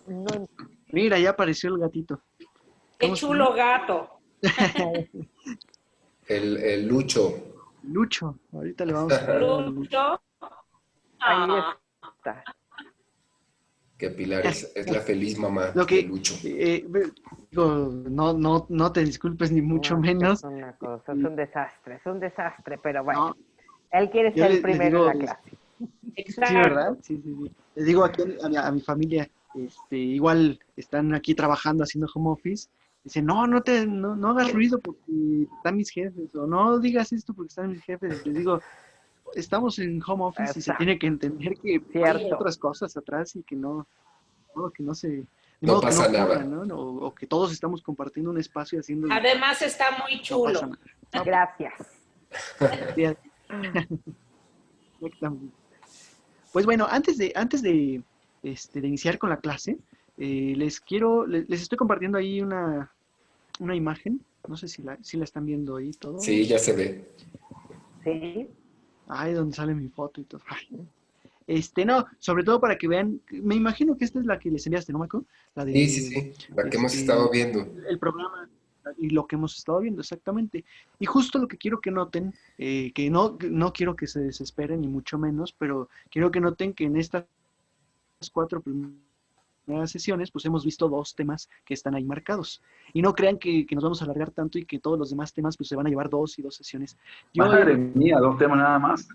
No, Mira, ya apareció el gatito. Qué ¿Cómo se llama? chulo gato. El Lucho, Lucho. Ahorita le vamos a poner a Lucho. Lucho. ahí Ah, está. que Pilar es la feliz mamá Lo de que, Lucho. digo, no te disculpes ni mucho No, es menos. una cosa, es un desastre, pero bueno, No, él quiere yo ser el les primero en digo, la clase. sí, ¿verdad? exacto. Sí, sí, sí. Les digo aquí a mi familia, igual están aquí trabajando haciendo home office. Dicen, no hagas ruido porque están mis jefes, o no digas esto porque están mis jefes. Les digo, estamos en home office y se Exacto, tiene que entender que hay cierto. otras cosas atrás y que no se, ni No modo que no pasa ocurran, nada. ¿no? O que todos estamos compartiendo un espacio haciendo, Además está muy no pasa chulo. nada. No, Gracias. sí, exactamente. Pues bueno, antes de iniciar con la clase, les estoy compartiendo ahí una imagen. No sé si la están viendo ahí Sí, ya todos. se ve. Sí, Ay, donde sale mi foto y todo. Ay. No, sobre todo para que vean, me imagino que esta es la que les enviaste, ¿no, Marco? La Sí, sí, de, sí, la que hemos estado este, viendo. el programa y lo que hemos estado viendo, exactamente. Y justo lo que quiero que noten, que no quiero que se desesperen, ni mucho menos, pero quiero que noten que en estas 4 primeras sesiones, pues hemos visto 2 temas que están ahí marcados. Y no crean que nos vamos a alargar tanto y que todos los demás temas pues se van a llevar 2 y 2 sesiones. Yo Madre mía, 2 temas nada más.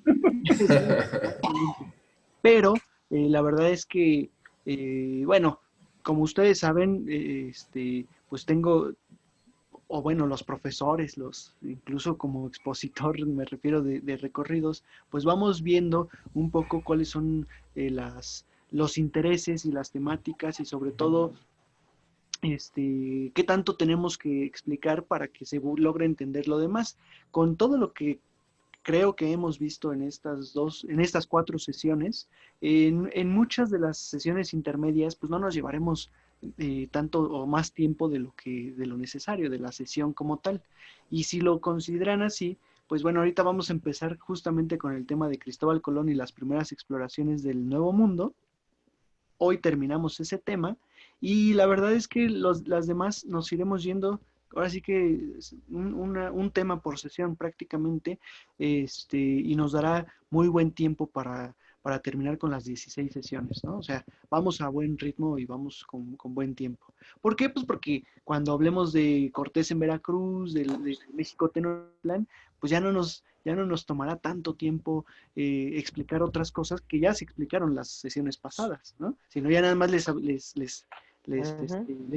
sí, exactamente. Pero la verdad es que, bueno, como ustedes saben, pues tengo, o bueno, los profesores, incluso como expositor, me refiero de recorridos, pues vamos viendo un poco cuáles son los intereses y las temáticas y sobre todo, qué tanto tenemos que explicar para que se logre entender lo demás. Con todo lo que creo que hemos visto en estas 4 sesiones, en muchas de las sesiones intermedias, pues no nos llevaremos tanto o más tiempo de lo necesario, de la sesión como tal. Y si lo consideran así, pues bueno, ahorita vamos a empezar justamente con el tema de Cristóbal Colón y las primeras exploraciones del Nuevo Mundo. Hoy terminamos ese tema y la verdad es que las demás nos iremos yendo, ahora sí que es un tema por sesión prácticamente, y nos dará muy buen tiempo para terminar con las 16 sesiones, ¿no? O sea, vamos a buen ritmo y vamos con buen tiempo. ¿Por qué? Pues porque cuando hablemos de Cortés en Veracruz, de México Tenochtitlan, pues ya no nos tomará tanto tiempo explicar otras cosas que ya se explicaron las sesiones pasadas, ¿no? Sino ya nada más ujú, les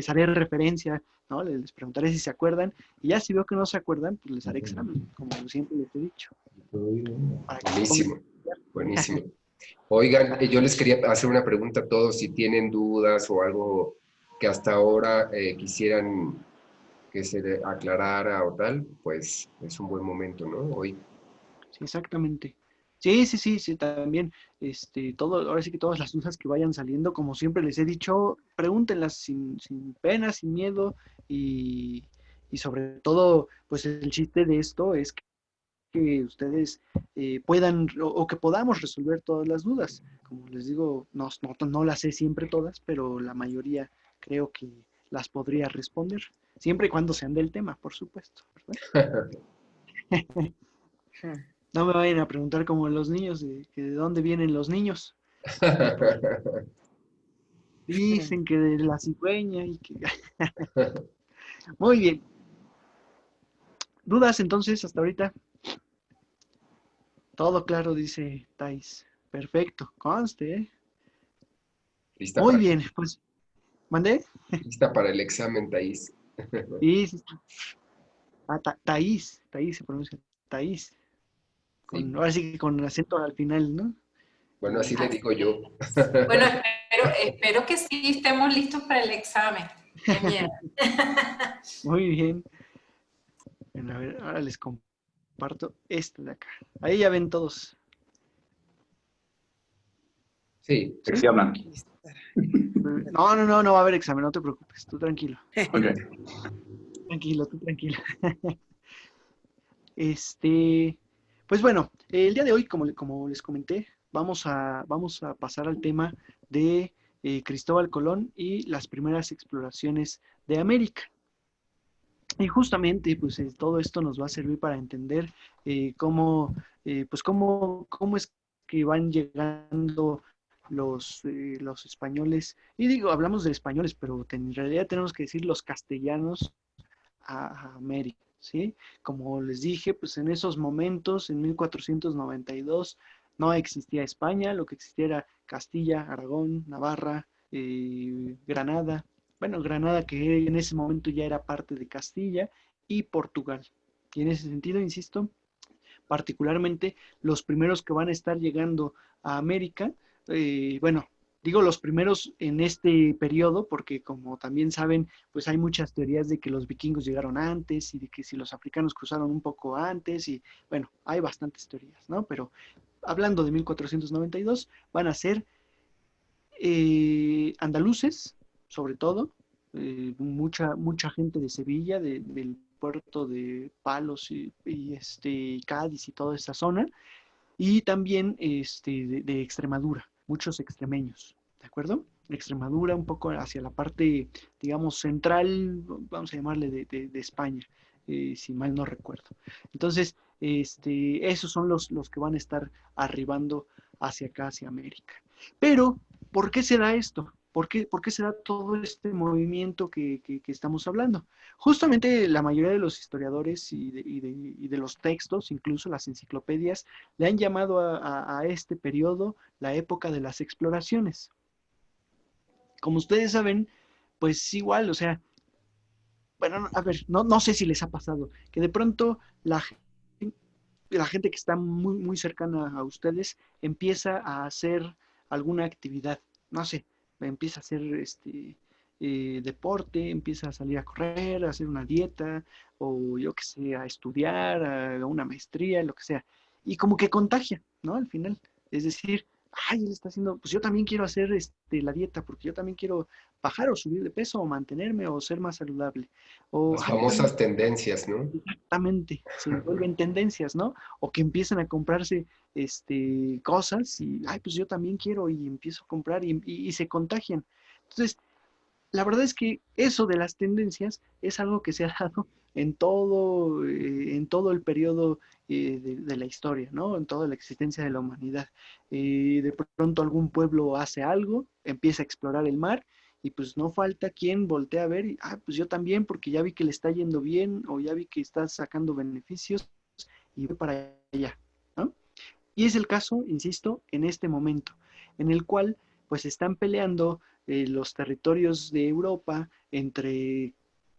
haré referencia, ¿no? Les preguntaré si se acuerdan, y ya si veo que no se acuerdan, pues les haré examen, como siempre les he dicho, para que se pongan. Buenísimo, buenísimo. Oigan, yo les quería hacer una pregunta a todos, si tienen dudas o algo que hasta ahora quisieran que se aclarara o tal, pues es un buen momento, ¿no? Hoy. Sí, exactamente. Sí, sí, sí, sí, también, ahora sí que todas las dudas que vayan saliendo, como siempre les he dicho, pregúntenlas sin pena, sin miedo, y sobre todo, pues el chiste de esto es que ustedes puedan o que podamos resolver todas las dudas. Como les digo, no las sé siempre todas, pero la mayoría creo que las podría responder, siempre y cuando sean del tema, por supuesto, ¿verdad? No me vayan a preguntar como los niños, que de dónde vienen los niños. Dicen que de la cigüeña y que... Muy bien. ¿Dudas entonces hasta ahorita? Todo claro, dice Thais. Perfecto, conste, ¿eh? Lista Muy para, bien, pues, ¿mandé? lista para el examen, Thaís. Sí, sí, sí. Ah, Thaís se pronuncia, Thaís. Sí. Ahora sí que con acento al final, ¿no? Bueno, así le Thaís. digo yo. Bueno, espero que sí estemos listos para el examen. Qué miedo. Muy bien. Bueno, a ver, ahora les comparto esta de acá. Ahí ya ven todos. Sí, Que ¿Sí? sí hablan. No va a haber examen, no te preocupes, tú tranquilo. Ok. Tranquilo, tú tranquilo. Este, pues bueno, el día de hoy, como les comenté, vamos a pasar al tema de Cristóbal Colón y las primeras exploraciones de América. Y justamente, pues todo esto nos va a servir para entender cómo es que van llegando los españoles, y digo, hablamos de españoles, pero en realidad tenemos que decir los castellanos a América, ¿sí? Como les dije, pues en esos momentos, en 1492, no existía España, lo que existía era Castilla, Aragón, Navarra, Granada, bueno, Granada que en ese momento ya era parte de Castilla, y Portugal. Y en ese sentido, insisto, particularmente los primeros que van a estar llegando a América, bueno, digo los primeros en este periodo, porque como también saben, pues hay muchas teorías de que los vikingos llegaron antes y de que si los africanos cruzaron un poco antes, y bueno, hay bastantes teorías, ¿no? Pero hablando de 1492, van a ser andaluces, sobre todo, mucha gente de Sevilla, del puerto de Palos y Cádiz y toda esa zona, y también de Extremadura, muchos extremeños, ¿de acuerdo? Extremadura un poco hacia la parte, digamos, central, vamos a llamarle de España, si mal no recuerdo. Entonces, esos son los que van a estar arribando hacia acá, hacia América. Pero, ¿por qué se da esto? ¿Por qué se da todo este movimiento que estamos hablando? Justamente la mayoría de los historiadores y de los textos, incluso las enciclopedias, le han llamado a este periodo la época de las exploraciones. Como ustedes saben, pues igual, o sea, bueno, a ver, no sé si les ha pasado, que de pronto la gente que está muy cercana a ustedes empieza a hacer alguna actividad, no sé, empieza a hacer deporte, empieza a salir a correr, a hacer una dieta, o yo qué sé, a estudiar, a una maestría, lo que sea, y como que contagia, ¿no? Al final, es decir, ay, él está haciendo, pues yo también quiero hacer la dieta, porque yo también quiero bajar o subir de peso, o mantenerme, o ser más saludable, o Las ay, yo también. famosas tendencias, ¿no? Exactamente, se vuelven tendencias, ¿no? O que empiezan a comprarse cosas y, ay, pues yo también quiero, y empiezo a comprar y se contagian. Entonces, la verdad es que eso de las tendencias es algo que se ha dado en todo el periodo de la historia, ¿no? En toda la existencia de la humanidad. De pronto algún pueblo hace algo, empieza a explorar el mar, y pues no falta quien voltee a ver y, pues yo también, porque ya vi que le está yendo bien, o ya vi que está sacando beneficios, y voy para allá, ¿no? Y es el caso, insisto, en este momento, en el cual pues están peleando los territorios de Europa entre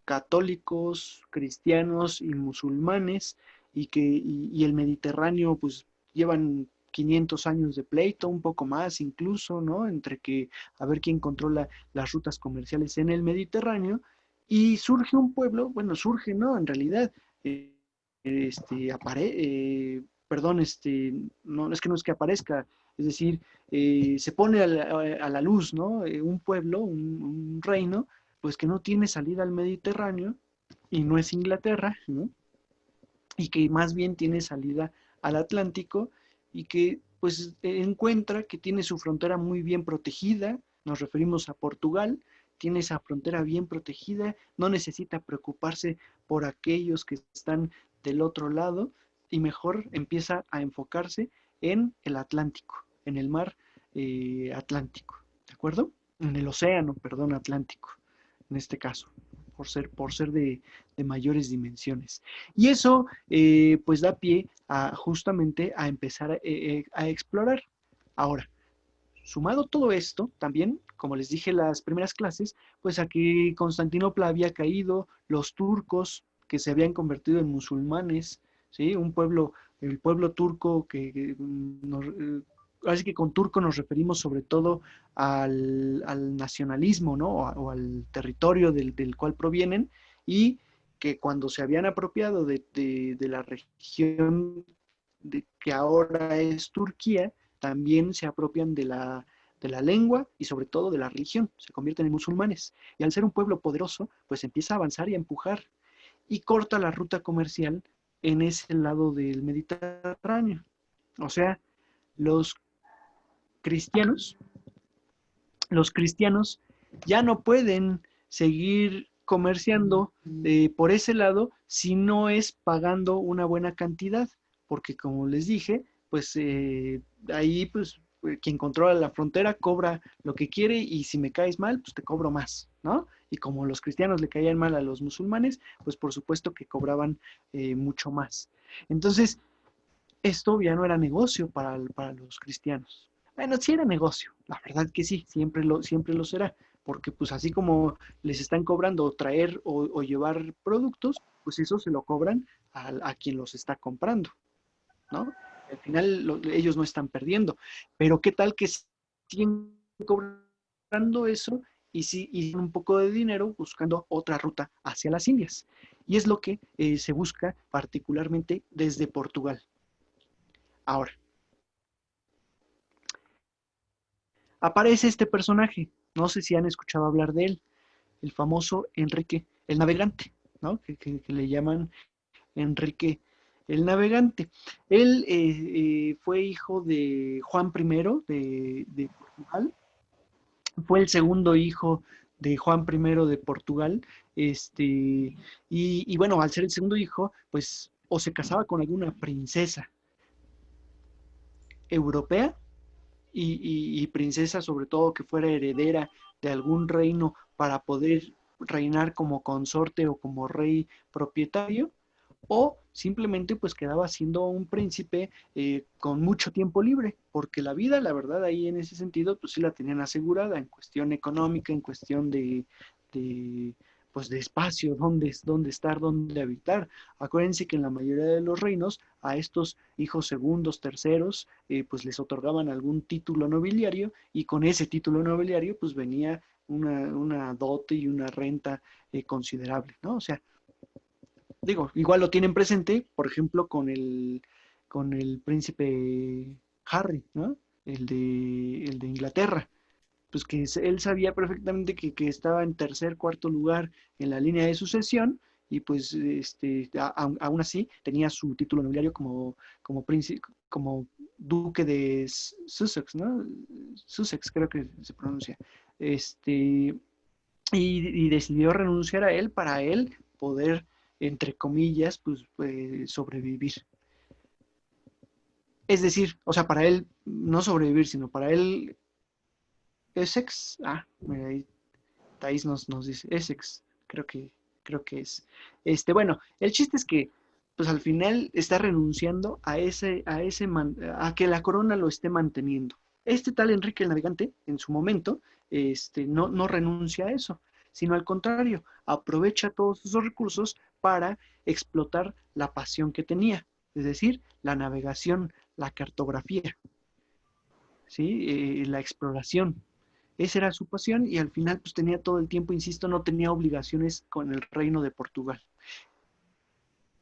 católicos, cristianos y musulmanes, y el Mediterráneo pues llevan 500 años de pleito, un poco más incluso, ¿no? Entre que a ver quién controla las rutas comerciales en el Mediterráneo, y surge un pueblo, bueno, surge, ¿no? En realidad, perdón, no es que aparezca, es decir, se pone a la luz, ¿no? Un pueblo, un reino, pues que no tiene salida al Mediterráneo, y no es Inglaterra, ¿no? Y que más bien tiene salida al Atlántico, y que pues encuentra que tiene su frontera muy bien protegida, nos referimos a Portugal, tiene esa frontera bien protegida, no necesita preocuparse por aquellos que están del otro lado, y mejor empieza a enfocarse en el Atlántico, en el mar Atlántico, ¿de acuerdo? En el océano, perdón, Atlántico, en este caso, por ser de mayores dimensiones. Y eso pues da pie justamente a empezar a explorar. Ahora, sumado todo esto, también, como les dije en las primeras clases, pues aquí Constantinopla había caído, los turcos que se habían convertido en musulmanes, ¿sí? El pueblo turco así que con turco nos referimos sobre todo al nacionalismo, ¿no? O al territorio del cual provienen, y que cuando se habían apropiado de la región que ahora es Turquía, también se apropian de la lengua y sobre todo de la religión, se convierten en musulmanes. Y al ser un pueblo poderoso, pues empieza a avanzar y a empujar, y corta la ruta comercial en ese lado del Mediterráneo. O sea, los cristianos los cristianos ya no pueden seguir comerciando por ese lado si no es pagando una buena cantidad, porque como les dije, pues ahí pues quien controla la frontera cobra lo que quiere y si me caes mal, pues te cobro más, ¿no? Y como los cristianos le caían mal a los musulmanes, pues por supuesto que cobraban mucho más. Entonces, esto ya no era negocio para los cristianos. Bueno, sí era negocio, la verdad que sí, siempre lo será, porque pues así como les están cobrando traer o llevar productos, pues eso se lo cobran a quien los está comprando, ¿no? Al final ellos no están perdiendo, pero ¿qué tal que siguen cobrando eso y sí y un poco de dinero buscando otra ruta hacia las Indias? Y es lo que se busca particularmente desde Portugal. Ahora, aparece este personaje, no sé si han escuchado hablar de él, el famoso Enrique el Navegante, ¿no? Que le llaman Enrique el Navegante. Él fue hijo de Juan I de Portugal, fue el segundo hijo de Juan I de Portugal, y bueno, al ser el segundo hijo, pues o se casaba con alguna princesa europea y princesa sobre todo que fuera heredera de algún reino para poder reinar como consorte o como rey propietario, o simplemente pues quedaba siendo un príncipe con mucho tiempo libre, porque la vida, la verdad, ahí en ese sentido, pues sí la tenían asegurada en cuestión económica, en cuestión de pues de espacio, dónde estar, dónde habitar. Acuérdense que en la mayoría de los reinos a estos hijos segundos, terceros, pues les otorgaban algún título nobiliario y con ese título nobiliario pues venía una dote y una renta considerable, ¿no? O sea, digo, igual lo tienen presente, por ejemplo, con el príncipe Harry, ¿no? El de Inglaterra. Pues que él sabía perfectamente que estaba en tercer, cuarto lugar en la línea de sucesión y pues aún así tenía su título nobiliario como príncipe, como duque de Sussex, ¿no? Sussex creo que se pronuncia. Y decidió renunciar a él para él poder, entre comillas, pues sobrevivir. Es decir, o sea, para él no sobrevivir, sino para él Essex, mira, ahí Thais nos dice Essex, creo que es. Bueno, el chiste es que pues al final está renunciando a que la corona lo esté manteniendo. Este tal Enrique el Navegante, en su momento, no renuncia a eso, sino al contrario, aprovecha todos esos recursos para explotar la pasión que tenía, es decir, la navegación, la cartografía, ¿sí? La exploración. Esa era su pasión y al final pues tenía todo el tiempo, insisto, no tenía obligaciones con el reino de Portugal.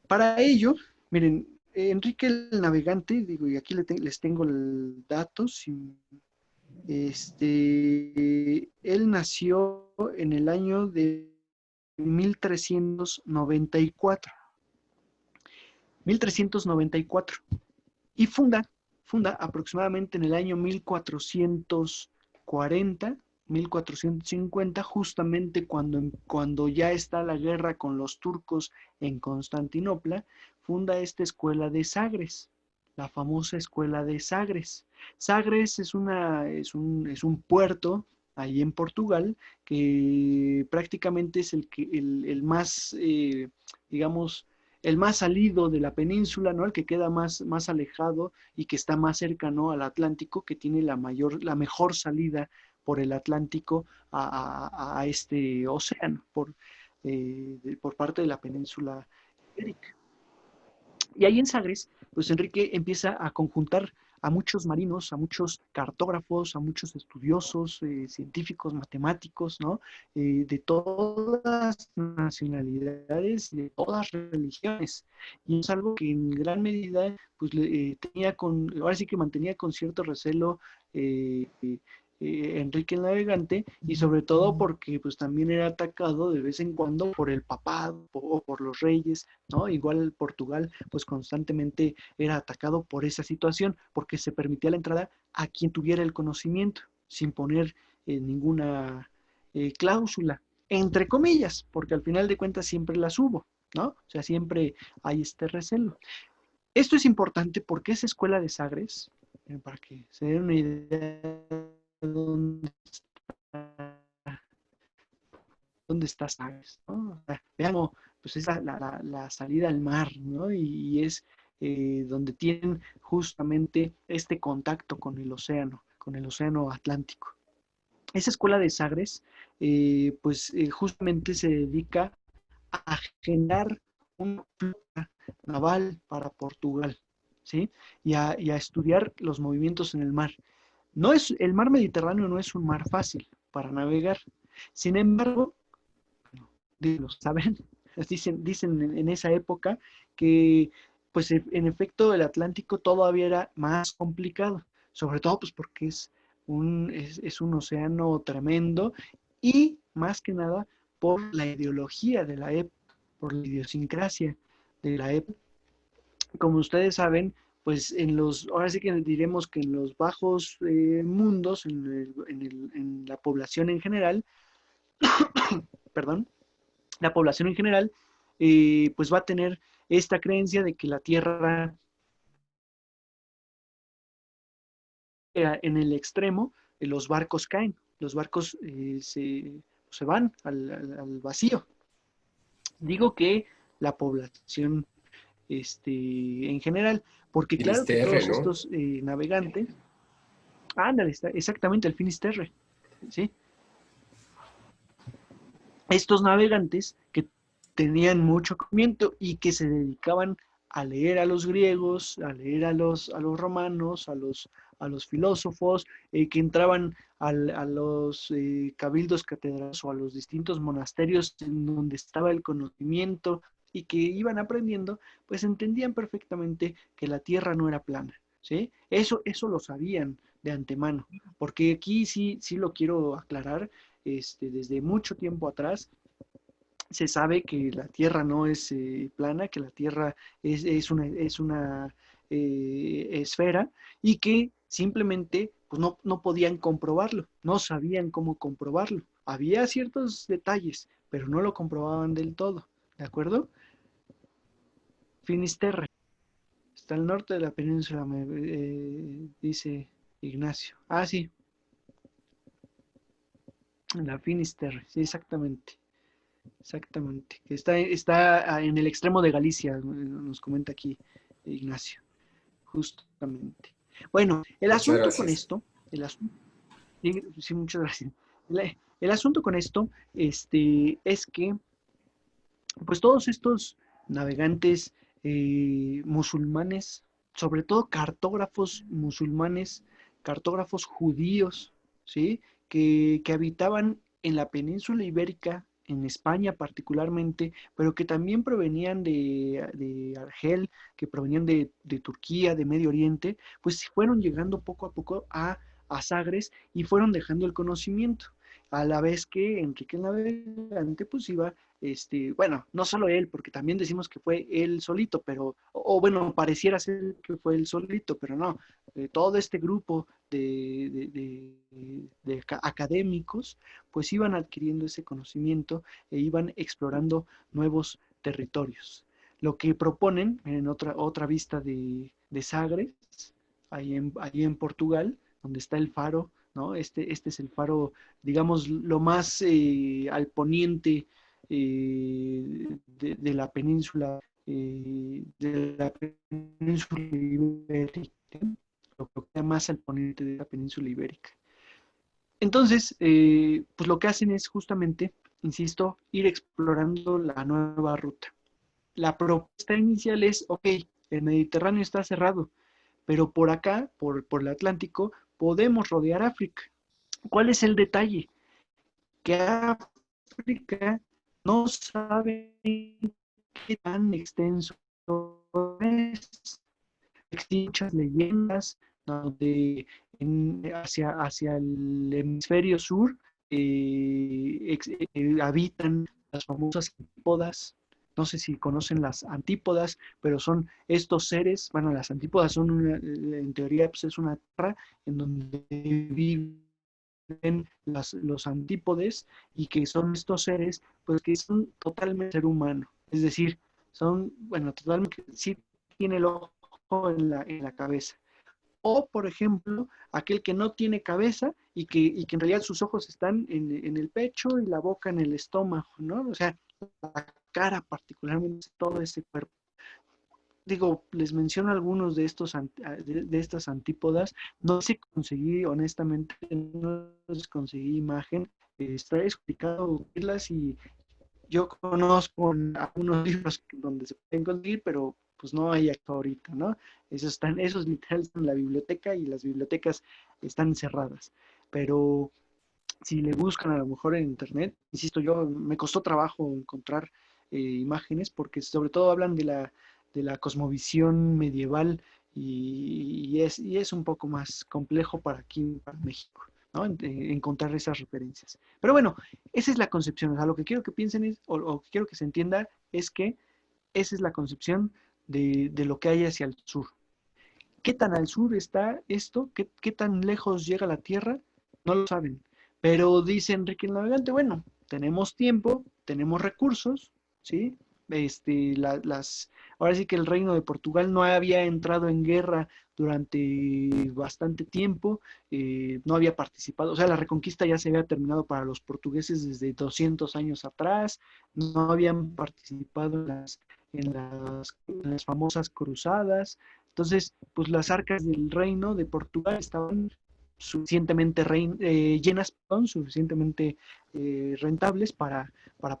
Para ello, miren, Enrique el Navegante, digo, y aquí les tengo el dato, él nació en el año de 1394. 1394. Y funda aproximadamente en el año 1440, 1450, justamente cuando ya está la guerra con los turcos en Constantinopla, funda esta escuela de Sagres, la famosa escuela de Sagres. Sagres es un puerto ahí en Portugal que prácticamente es el más, digamos, el más salido de la península, ¿no? El que queda más alejado y que está más cercano al Atlántico, que tiene la mejor salida por el Atlántico a este océano, por parte de la península ibérica. Y ahí en Sagres, pues Enrique empieza a conjuntar a muchos marinos, a muchos cartógrafos, a muchos estudiosos, científicos, matemáticos, ¿no? De todas nacionalidades y de todas religiones. Y es algo que en gran medida, pues, ahora sí que mantenía con cierto recelo Enrique el Navegante, y sobre todo porque pues también era atacado de vez en cuando por el papado o por los reyes, ¿no? Igual Portugal pues constantemente era atacado por esa situación porque se permitía la entrada a quien tuviera el conocimiento sin poner ninguna cláusula, entre comillas, porque al final de cuentas siempre las hubo, ¿no? O sea, siempre hay este recelo. Esto es importante porque esa escuela de Sagres, para que se den una idea de dónde está Sagres, ¿no? O sea, veamos, pues es la salida al mar, ¿no? Y es donde tienen justamente este contacto con el océano Atlántico. Esa escuela de Sagres, justamente se dedica a generar una flota naval para Portugal, ¿sí? Y a estudiar los movimientos en el mar. El mar Mediterráneo no es un mar fácil para navegar. Sin embargo, lo saben, dicen en esa época que, pues en efecto, el Atlántico todavía era más complicado, sobre todo pues porque es un océano tremendo y más que nada por la ideología de la época, por la idiosincrasia de la época. Como ustedes saben, pues ahora sí que diremos que en los bajos mundos, en la población en general, perdón, la población en general, pues va a tener esta creencia de que la Tierra en el extremo, los barcos caen, los barcos se van al vacío. Digo que la población en general, porque claro que Finisterre, todos ¿no? estos navegantes, ándale, está exactamente el Finisterre, ¿sí? Estos navegantes que tenían mucho conocimiento y que se dedicaban a leer a los griegos, a leer a los romanos, a los filósofos, que entraban a los cabildos catedrales o a los distintos monasterios en donde estaba el conocimiento y que iban aprendiendo, pues entendían perfectamente que la tierra no era plana, ¿sí? Eso lo sabían de antemano, porque aquí sí lo quiero aclarar, desde mucho tiempo atrás se sabe que la Tierra no es plana, que la Tierra es una esfera y que simplemente pues no podían comprobarlo, no sabían cómo comprobarlo. Había ciertos detalles, pero no lo comprobaban del todo, ¿de acuerdo? Finisterre, está al norte de la península, dice Ignacio. Ah, sí, la Finisterre, sí, exactamente. Exactamente, que está en el extremo de Galicia, nos comenta aquí Ignacio, justamente. Bueno, el Muchas asunto con gracias. esto, sí, muchas gracias. El asunto con esto, es que, pues todos estos navegantes musulmanes, sobre todo cartógrafos musulmanes, cartógrafos judíos, ¿sí? Que habitaban en la península ibérica, en España particularmente, pero que también provenían de Argel, que provenían de Turquía, de Medio Oriente, pues fueron llegando poco a poco a Sagres y fueron dejando el conocimiento, a la vez que Enrique el Navegante pues iba, bueno, no solo él, porque también decimos que fue él solito, pero, bueno, pareciera ser que fue él solito, pero no, todo este grupo de académicos, pues iban adquiriendo ese conocimiento e iban explorando nuevos territorios. Lo que proponen en otra vista de Sagres, ahí en Portugal, donde está el faro, ¿no? Este es el faro, digamos, lo más al poniente de la península ibérica, lo que queda más al poniente de la península ibérica. Entonces, pues lo que hacen es justamente, insisto, ir explorando la nueva ruta. La propuesta inicial es, ok, el Mediterráneo está cerrado, pero por acá, por el Atlántico, podemos rodear África. ¿Cuál es el detalle? Que África no sabe qué tan extenso es. Existen muchas leyendas donde hacia el hemisferio sur habitan las famosas antípodas. No sé si conocen las antípodas, pero son estos seres, bueno, las antípodas son en teoría pues es una tierra en donde viven ven los antípodes y que son estos seres, pues que son totalmente ser humano. Es decir, son, bueno, totalmente, sí tiene el ojo en la cabeza. O, por ejemplo, aquel que no tiene cabeza y que en realidad sus ojos están en el pecho y la boca en el estómago, ¿no? O sea, la cara particularmente, todo ese cuerpo. Digo, les menciono algunos de de estas antípodas. No sé conseguí, honestamente, no les conseguí imagen. Está explicado verlas y yo conozco algunos libros donde se pueden conseguir, pero pues no hay acá ahorita, ¿no? Esos literal están en la biblioteca y las bibliotecas están cerradas. Pero si le buscan a lo mejor en internet, insisto, yo me costó trabajo encontrar imágenes porque sobre todo hablan de la cosmovisión medieval y es un poco más complejo para aquí, para México, ¿no? Encontrar esas referencias. Pero bueno, esa es la concepción. O sea, lo que quiero que piensen es, o que quiero que se entienda es que esa es la concepción de lo que hay hacia el sur. ¿Qué tan al sur está esto? ¿Qué tan lejos llega la Tierra? No lo saben. Pero dice Enrique el Navegante, bueno, tenemos tiempo, tenemos recursos, ¿sí? Ahora sí que el reino de Portugal no había entrado en guerra durante bastante tiempo, no había participado, o sea, la reconquista ya se había terminado para los portugueses desde 200 años atrás, no habían participado en las famosas cruzadas. Entonces, pues las arcas del reino de Portugal estaban suficientemente llenas, suficientemente rentables para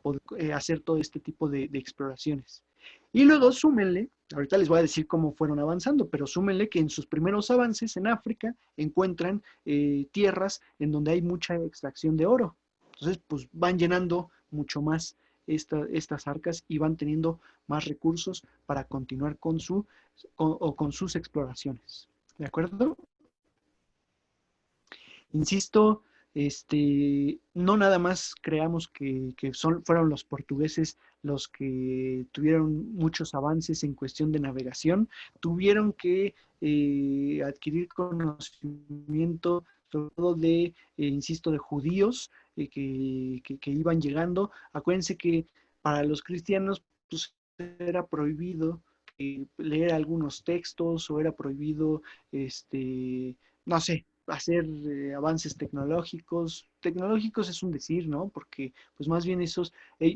poder hacer todo este tipo de exploraciones. Y luego súmenle, ahorita les voy a decir cómo fueron avanzando, pero súmenle que en sus primeros avances en África encuentran tierras en donde hay mucha extracción de oro. Entonces, pues van llenando mucho más estas arcas y van teniendo más recursos para continuar con sus exploraciones. ¿De acuerdo? Insisto, no nada más creamos que fueron los portugueses los que tuvieron muchos avances en cuestión de navegación, tuvieron que adquirir conocimiento sobre todo insisto, de judíos que iban llegando. Acuérdense que para los cristianos pues, era prohibido leer algunos textos o era prohibido, no sé, hacer avances tecnológicos. Tecnológicos es un decir, ¿no? Porque pues más bien esos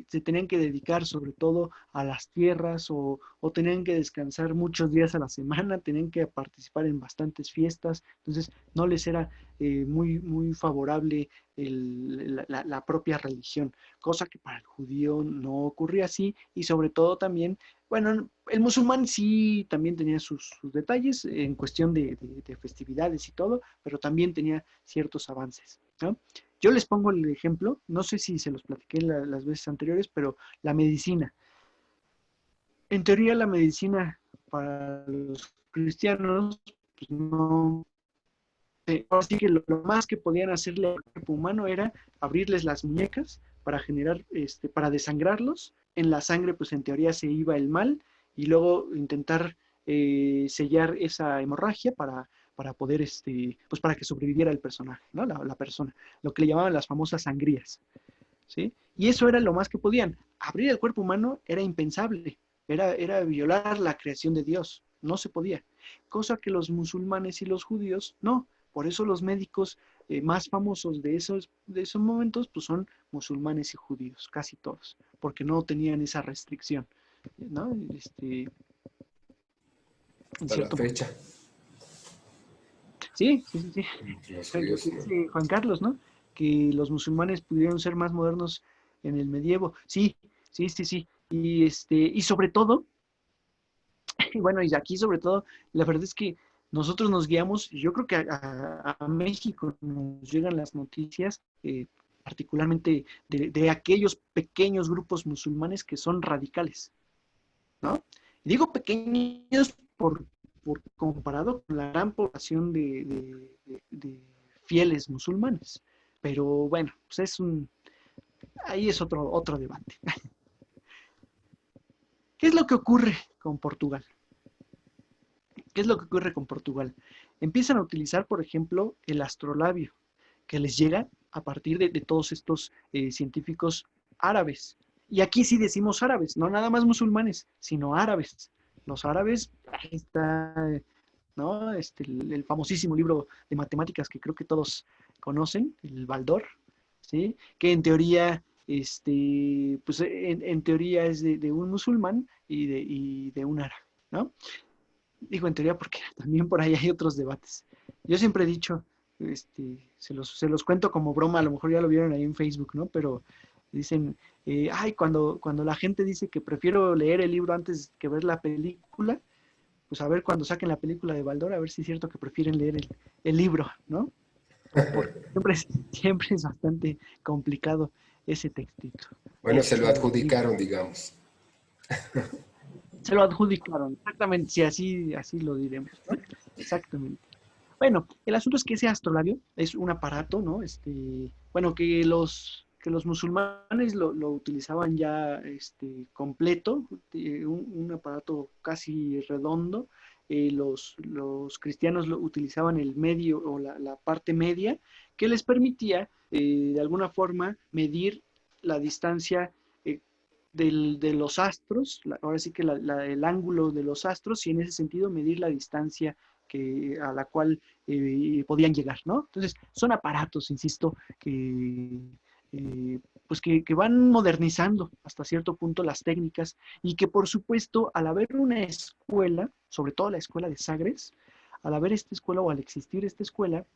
se tenían que dedicar sobre todo a las tierras o tenían que descansar muchos días a la semana, tenían que participar en bastantes fiestas, entonces no les era muy favorable la propia religión, cosa que para el judío no ocurría así y sobre todo también, bueno, el musulmán sí también tenía sus detalles en cuestión de festividades y todo, pero también tenía ciertos avances, ¿no? Yo les pongo el ejemplo, no sé si se los platiqué las veces anteriores, pero la medicina. En teoría la medicina para los cristianos, pues no, ahora sí que lo más que podían hacerle al cuerpo humano era abrirles las muñecas para generar, para desangrarlos. En la sangre, pues en teoría se iba el mal y luego intentar sellar esa hemorragia para poder, pues para que sobreviviera el personaje, ¿no? La persona, lo que le llamaban las famosas sangrías, ¿sí? Y eso era lo más que podían. Abrir el cuerpo humano era impensable, era violar la creación de Dios, no se podía. Cosa que los musulmanes y los judíos no. Por eso los médicos más famosos de esos momentos pues son musulmanes y judíos, casi todos, porque no tenían esa restricción, ¿no? Hasta la fecha. Sí. Los judíos, ¿no? Sí, Juan Carlos, ¿no? Que los musulmanes pudieron ser más modernos en el medievo. Sí. Y sobre todo, y bueno, y aquí sobre todo, la verdad es que nosotros nos guiamos, yo creo que a México nos llegan las noticias, particularmente de aquellos pequeños grupos musulmanes que son radicales, ¿no? Y digo pequeños por comparado con la gran población de fieles musulmanes. Pero bueno, pues ahí es otro debate. ¿Qué es lo que ocurre con Portugal? ¿Qué es lo que ocurre con Portugal? Empiezan a utilizar, por ejemplo, el astrolabio. que les llega a partir de todos estos científicos árabes. Y aquí sí decimos árabes, no nada más musulmanes, sino árabes. Los árabes, ahí está, ¿no? El famosísimo libro de matemáticas que creo que todos conocen, el Baldor, ¿sí? Que en teoría, pues en teoría es de un musulmán y de un árabe, ¿no? Digo en teoría porque también por ahí hay otros debates. Yo siempre he dicho, se los cuento como broma, a lo mejor ya lo vieron ahí en Facebook, ¿no? Pero dicen, ay, cuando la gente dice que prefiero leer el libro antes que ver la película, pues a ver cuando saquen la película de Baldor, a ver si es cierto que prefieren leer el libro, ¿no? Porque siempre es bastante complicado ese textito. Bueno, se lo adjudicaron, digamos. Se lo adjudicaron, exactamente, si así lo diremos, ¿no? Exactamente. Bueno, el asunto es que ese astrolabio es un aparato, ¿no? Bueno, que los musulmanes lo utilizaban ya completo, un aparato casi redondo. Los cristianos lo utilizaban el medio o la parte media, que les permitía de alguna forma medir la distancia de los astros, ahora sí que el ángulo de los astros, y en ese sentido medir la distancia a la cual podían llegar, ¿no? Entonces, son aparatos, insisto, pues que van modernizando hasta cierto punto las técnicas y que, por supuesto, al haber una escuela, sobre todo la escuela de Sagres, al haber esta escuela o al existir esta escuela,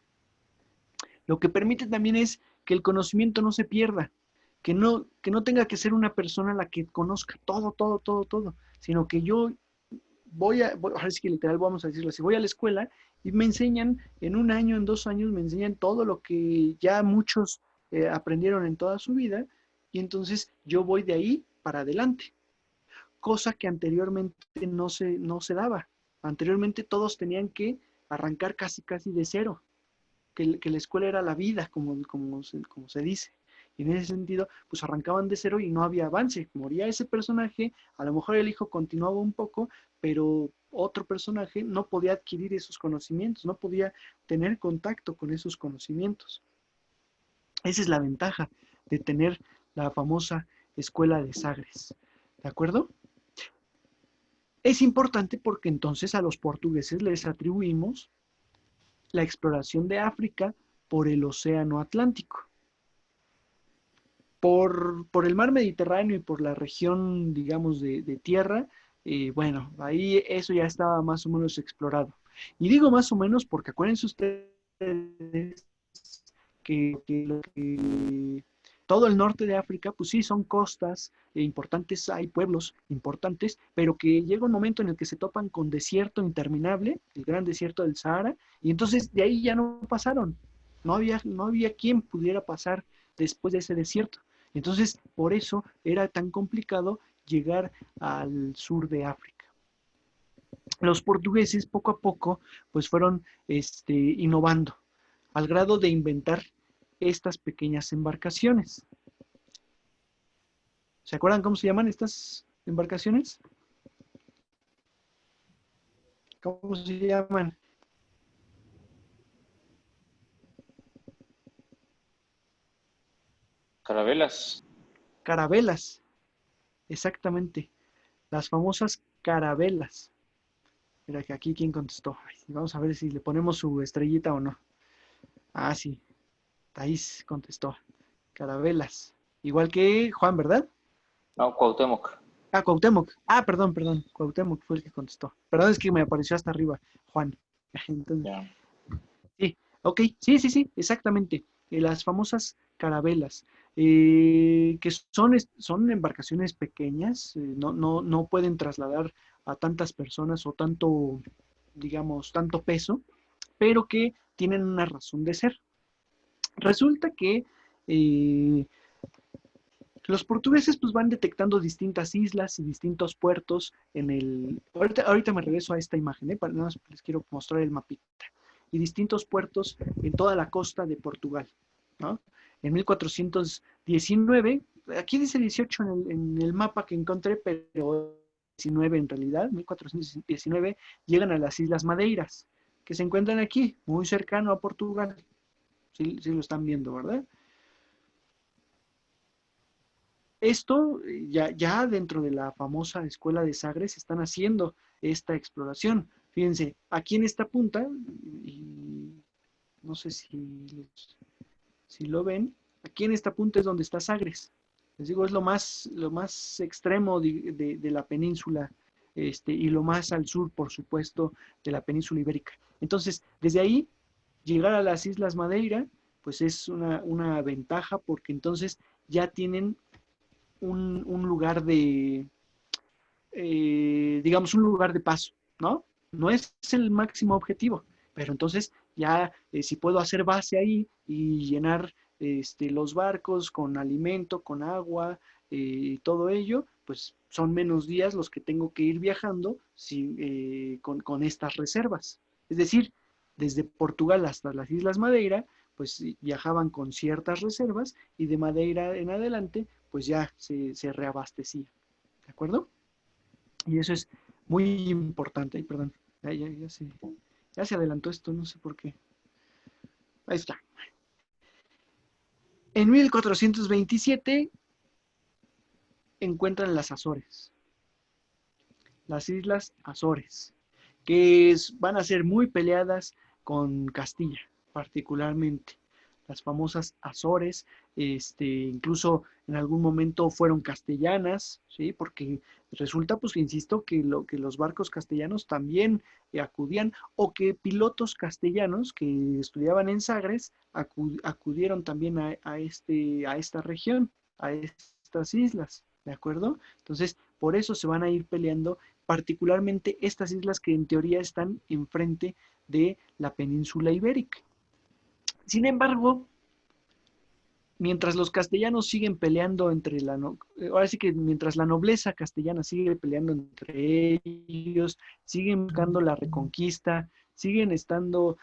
lo que permite también es que el conocimiento no se pierda, que no tenga que ser una persona la que conozca todo, sino que yo ahora sí que literal vamos a decirlo así, voy a la escuela y me enseñan en un año, en 2 años, me enseñan todo lo que ya muchos aprendieron en toda su vida, y entonces yo voy de ahí para adelante, cosa que anteriormente no se daba. Anteriormente todos tenían que arrancar casi de cero, que la escuela era la vida, como se dice. Y en ese sentido, pues arrancaban de cero y no había avance. Moría ese personaje, a lo mejor el hijo continuaba un poco, pero otro personaje no podía adquirir esos conocimientos, no podía tener contacto con esos conocimientos. Esa es la ventaja de tener la famosa escuela de Sagres. ¿De acuerdo? Es importante porque entonces a los portugueses les atribuimos la exploración de África por el océano Atlántico. Por el mar Mediterráneo y por la región, digamos, de tierra, bueno, ahí eso ya estaba más o menos explorado. Y digo más o menos porque acuérdense ustedes que todo el norte de África, pues sí, son costas importantes, hay pueblos importantes, pero que llega un momento en el que se topan con desierto interminable, el gran desierto del Sahara, y entonces de ahí ya no pasaron. No había quien pudiera pasar después de ese desierto. Entonces, por eso era tan complicado llegar al sur de África. Los portugueses poco a poco pues fueron innovando al grado de inventar estas pequeñas embarcaciones. ¿Se acuerdan cómo se llaman estas embarcaciones? ¿Cómo se llaman? Carabelas. Carabelas, exactamente. Las famosas carabelas. Mira que aquí quién contestó. Vamos a ver si le ponemos su estrellita o no. Ah, sí. Thais contestó. Carabelas. Igual que Juan, ¿verdad? No, Cuauhtémoc. Ah, Cuauhtémoc. Ah, perdón. Cuauhtémoc fue el que contestó. Perdón, es que me apareció hasta arriba, Juan. Entonces, Ya. sí, ok. Sí, exactamente. Las famosas carabelas. Que son embarcaciones pequeñas. No pueden trasladar a tantas personas o tanto, digamos, tanto peso, pero que tienen una razón de ser. Resulta que los portugueses pues van detectando distintas islas y distintos puertos ahorita me regreso a esta imagen, nada más les quiero mostrar el mapita, y distintos puertos en toda la costa de Portugal, ¿no? En 1419, aquí dice 18 en el mapa que encontré, pero 19 en realidad, 1419 llegan a las Islas Madeiras, que se encuentran aquí, muy cercano a Portugal. Sí, sí lo están viendo, ¿verdad? Esto ya dentro de la famosa escuela de Sagres están haciendo esta exploración. Fíjense, aquí en esta punta, y no sé si lo ven, aquí en esta punta es donde está Sagres. Les digo, es lo más extremo de la península, y lo más al sur, por supuesto, de la península ibérica. Entonces, desde ahí, llegar a las Islas Madeira, pues es una ventaja, porque entonces ya tienen un lugar digamos, un lugar de paso, ¿no? No es el máximo objetivo, pero entonces ya si puedo hacer base ahí y llenar los barcos con alimento, con agua y todo ello, pues son menos días los que tengo que ir viajando con estas reservas. Es decir, desde Portugal hasta las Islas Madeira, pues viajaban con ciertas reservas y de Madeira en adelante, pues ya se reabastecía. ¿De acuerdo? Y eso es muy importante. Ay, perdón, ya se adelantó esto, no sé por qué. Ahí está. En 1427 encuentran las Azores, las Islas Azores, que van a ser muy peleadas con Castilla, particularmente. Las famosas Azores, incluso en algún momento fueron castellanas, ¿sí? Porque resulta, pues, insisto, que los barcos castellanos también acudían, o que pilotos castellanos que estudiaban en Sagres acudieron también a esta región, a estas islas, ¿de acuerdo? Entonces, por eso se van a ir peleando, particularmente estas islas que en teoría están enfrente de la península ibérica. Sin embargo, mientras los castellanos siguen peleando ahora sí que mientras la nobleza castellana sigue peleando entre ellos, siguen buscando la reconquista, siguen estando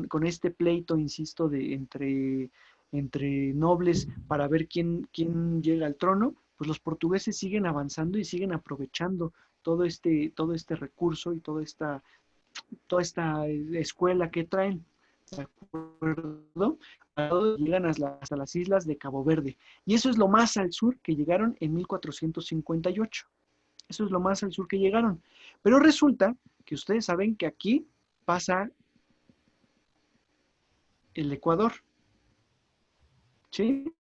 con este pleito, insisto, entre nobles para ver quién llega al trono, pues los portugueses siguen avanzando y siguen aprovechando todo este recurso y toda esta escuela que traen. ¿De acuerdo? Llegan hasta las islas de Cabo Verde. Y eso es lo más al sur que llegaron en 1458. Eso es lo más al sur que llegaron. Pero resulta que ustedes saben que aquí pasa el Ecuador. ¿Sí?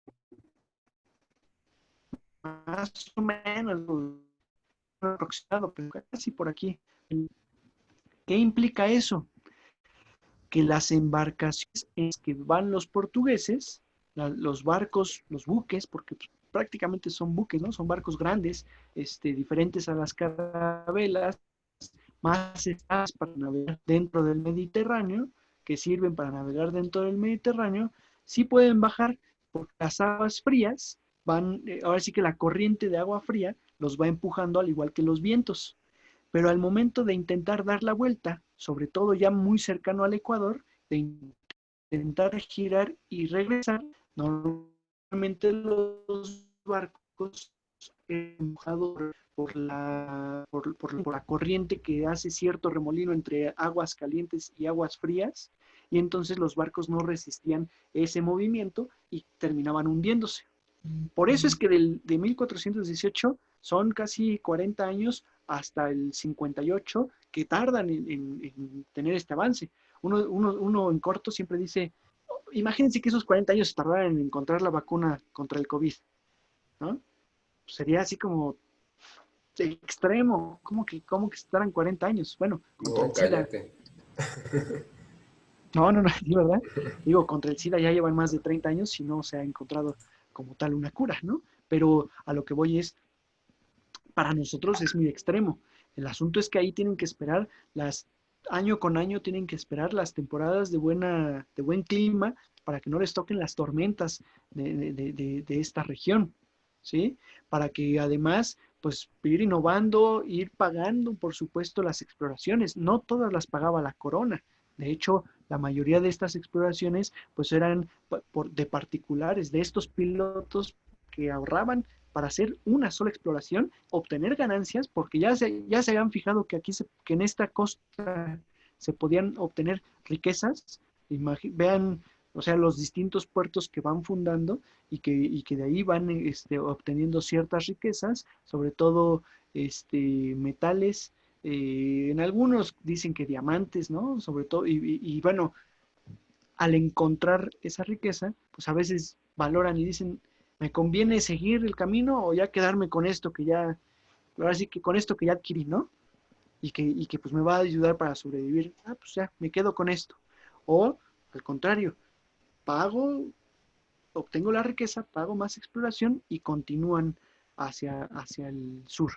Más o menos aproximado, pero casi por aquí. ¿Qué implica eso? Que las embarcaciones en las que van los portugueses, los barcos, los buques, porque pues, prácticamente son buques, ¿no? Son barcos grandes, diferentes a las carabelas, más estables para navegar dentro del Mediterráneo, que sirven para navegar dentro del Mediterráneo, sí pueden bajar porque las aguas frías van, ahora sí que la corriente de agua fría los va empujando al igual que los vientos. Pero al momento de intentar dar la vuelta, sobre todo ya muy cercano al Ecuador, de intentar girar y regresar, normalmente los barcos empujados por la corriente que hace cierto remolino entre aguas calientes y aguas frías, y entonces los barcos no resistían ese movimiento y terminaban hundiéndose. Por eso es que de 1418 son casi 40 años hasta el 58 que tardan en tener este avance. Uno en corto siempre dice, imagínense que esos 40 años tardaran en encontrar la vacuna contra el COVID, ¿no? Sería así como extremo, ¿cómo que estarán 40 años? Bueno, contra No, el SIDA. cállate. No, sí, ¿verdad? Digo, contra el SIDA ya llevan más de 30 años y no se ha encontrado como tal una cura, ¿no? Pero a lo que voy es, para nosotros es muy extremo. El asunto es que ahí tienen que esperar año con año tienen que esperar las temporadas de buen clima para que no les toquen las tormentas de esta región, ¿sí? Para que además, pues, ir innovando, ir pagando, por supuesto, las exploraciones. No todas las pagaba la corona. De hecho, la mayoría de estas exploraciones, pues, eran de particulares, de estos pilotos que ahorraban para hacer una sola exploración, obtener ganancias, porque ya se habían fijado que en esta costa se podían obtener riquezas. Vean o sea, los distintos puertos que van fundando y que de ahí van obteniendo ciertas riquezas, sobre todo metales, en algunos dicen que diamantes, ¿no? Sobre todo, y bueno, al encontrar esa riqueza, pues a veces valoran y dicen, ¿me conviene seguir el camino o ya quedarme con esto que ya, ahora sí que con esto que ya adquirí, ¿no? Y que pues me va a ayudar para sobrevivir. Ah, pues ya, me quedo con esto. O al contrario, pago, obtengo la riqueza, pago más exploración y continúan hacia el sur.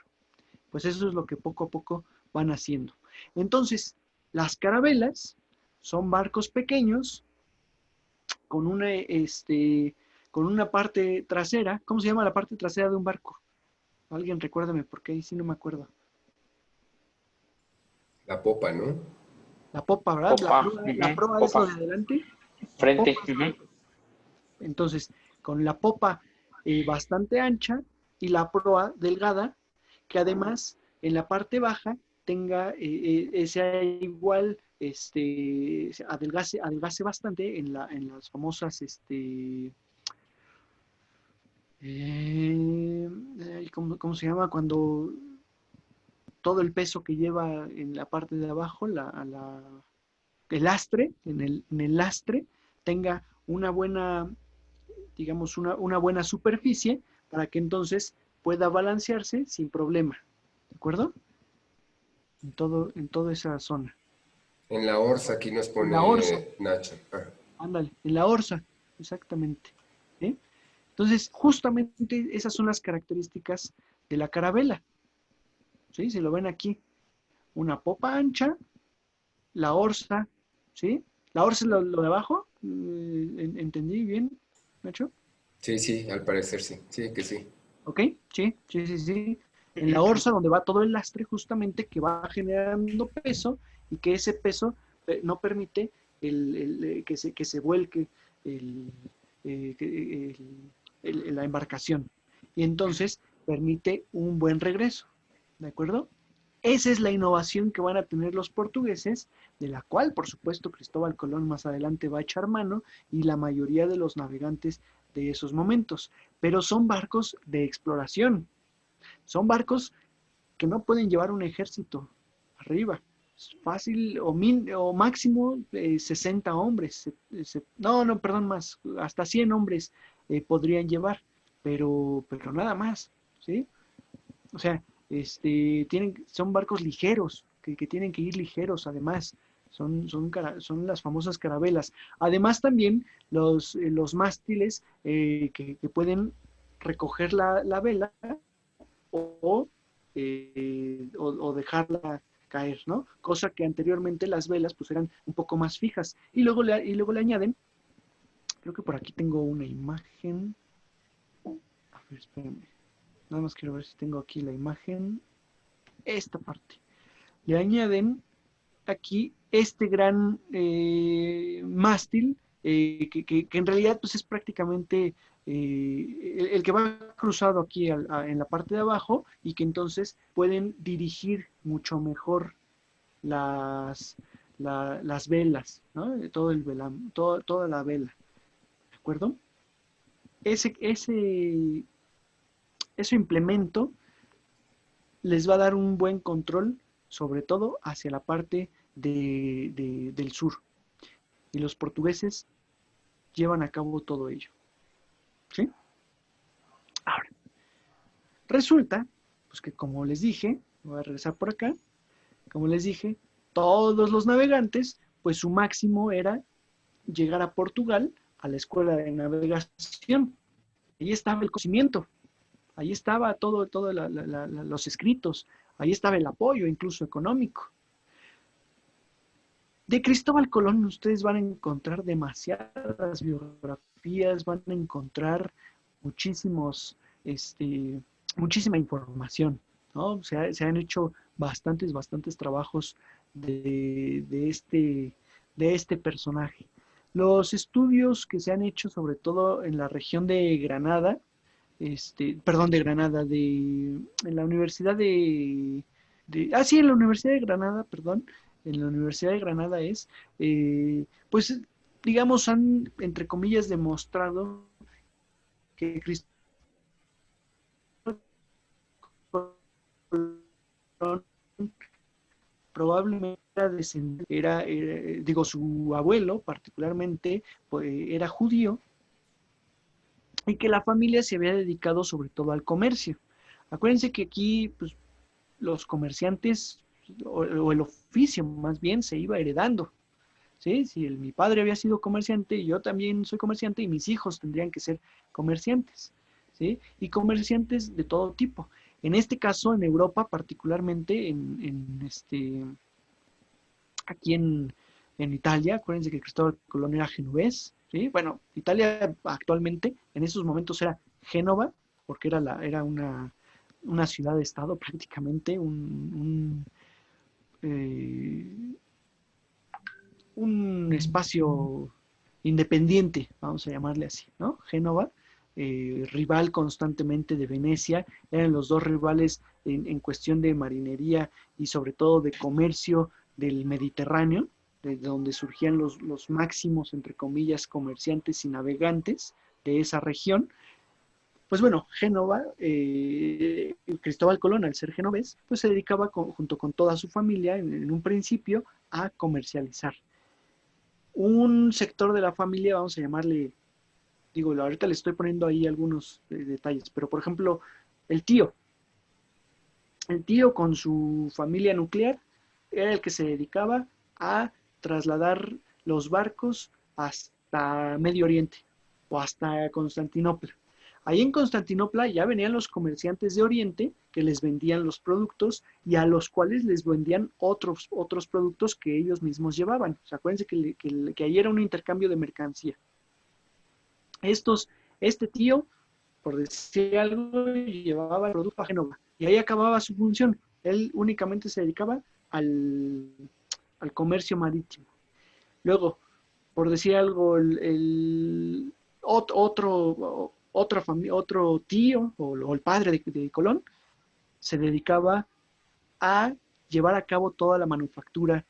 Pues eso es lo que poco a poco van haciendo. Entonces, las carabelas son barcos pequeños con con una parte trasera. ¿Cómo se llama la parte trasera de un barco? Alguien recuérdame, porque ahí sí no me acuerdo. La popa, ¿no? La popa, ¿verdad? Popa, La proa es lo de adelante. frente. Entonces, con la popa bastante ancha y la proa delgada, que además en la parte baja tenga sea igual, adelgase bastante en las famosas, ¿cómo se llama? Cuando todo el peso que lleva en la parte de abajo, el lastre, en el lastre, tenga una buena, digamos, una buena superficie para que entonces pueda balancearse sin problema. ¿De acuerdo? En toda esa zona. En la orza aquí nos En la orza. pone Nacho. Ah. Ándale, en la orza, exactamente. ¿Sí? Entonces, justamente esas son las características de la carabela. ¿Sí? Se lo ven aquí. Una popa ancha, la orza, ¿sí? La orza es lo de abajo. ¿Entendí bien, Nacho? Sí, sí, al parecer sí. Sí, que sí. ¿Ok? Sí, sí, sí, sí. En la orza donde va todo el lastre justamente que va generando peso y que ese peso no permite que se vuelque el, la embarcación. Y entonces permite un buen regreso. ¿De acuerdo? Esa es la innovación que van a tener los portugueses, de la cual, por supuesto, Cristóbal Colón más adelante va a echar mano y la mayoría de los navegantes de esos momentos. Pero son barcos de exploración. Son barcos que no pueden llevar un ejército arriba. Es fácil o máximo 60 hombres. No, perdón, más. Hasta 100 hombres podrían llevar, pero nada más, ¿sí? O sea, son barcos ligeros, que tienen que ir ligeros además. Son las famosas carabelas. Además también los mástiles que pueden recoger la vela o dejarla caer, ¿no? Cosa que anteriormente las velas pues eran un poco más fijas. Y luego le añaden, creo que por aquí tengo una imagen. A ver, espérenme. Nada más quiero ver si tengo aquí la imagen. Esta parte. Le añaden aquí este gran mástil que en realidad pues es prácticamente el que va cruzado aquí en la parte de abajo y que entonces pueden dirigir mucho mejor las velas, ¿no? Toda la vela, ¿de acuerdo? Ese implemento les va a dar un buen control, sobre todo hacia la parte del sur. Y los portugueses llevan a cabo todo ello. ¿Sí? Ahora, resulta, pues que como les dije, voy a regresar por acá, como les dije, todos los navegantes, pues su máximo era llegar a Portugal, a la escuela de navegación. Ahí estaba el conocimiento, ahí estaba todo los escritos, ahí estaba el apoyo, incluso económico. De Cristóbal Colón ustedes van a encontrar demasiadas biografías, van a encontrar muchísima información, ¿no? Se han hecho bastantes trabajos de este personaje. Los estudios que se han hecho, sobre todo en la región de Granada, en la Universidad en la Universidad de Granada, perdón, en la Universidad de Granada pues digamos, han, entre comillas, demostrado que Cristóbal Colón probablemente digo, su abuelo particularmente, pues, era judío, y que la familia se había dedicado sobre todo al comercio. Acuérdense que aquí, pues, los comerciantes, o el oficio más bien, se iba heredando. ¿Sí? Si mi padre había sido comerciante, yo también soy comerciante y mis hijos tendrían que ser comerciantes, ¿sí? Y comerciantes de todo tipo. En este caso, en Europa, particularmente aquí en Italia, acuérdense que Cristóbal Colón era genovés, ¿sí? Bueno, Italia actualmente, en esos momentos era Génova, porque era una ciudad-estado prácticamente, un espacio independiente, vamos a llamarle así, ¿no? Génova, rival constantemente de Venecia, eran los dos rivales en cuestión de marinería y sobre todo de comercio del Mediterráneo, de donde surgían los máximos, entre comillas, comerciantes y navegantes de esa región. Pues bueno, Génova, Cristóbal Colón, al ser genovés, pues se dedicaba junto con toda su familia, en un principio, a comercializar. Un sector de la familia, vamos a llamarle, digo, ahorita le estoy poniendo ahí algunos detalles, pero por ejemplo, el tío con su familia nuclear era el que se dedicaba a trasladar los barcos hasta Medio Oriente o hasta Constantinopla. Ahí en Constantinopla ya venían los comerciantes de Oriente que les vendían los productos y a los cuales les vendían otros productos que ellos mismos llevaban. O sea, acuérdense que ahí era un intercambio de mercancía. Este tío, por decir algo, llevaba el producto a Génova y ahí acababa su función. Él únicamente se dedicaba al comercio marítimo. Luego, por decir algo, otro tío o el padre de Colón se dedicaba a llevar a cabo toda la manufactura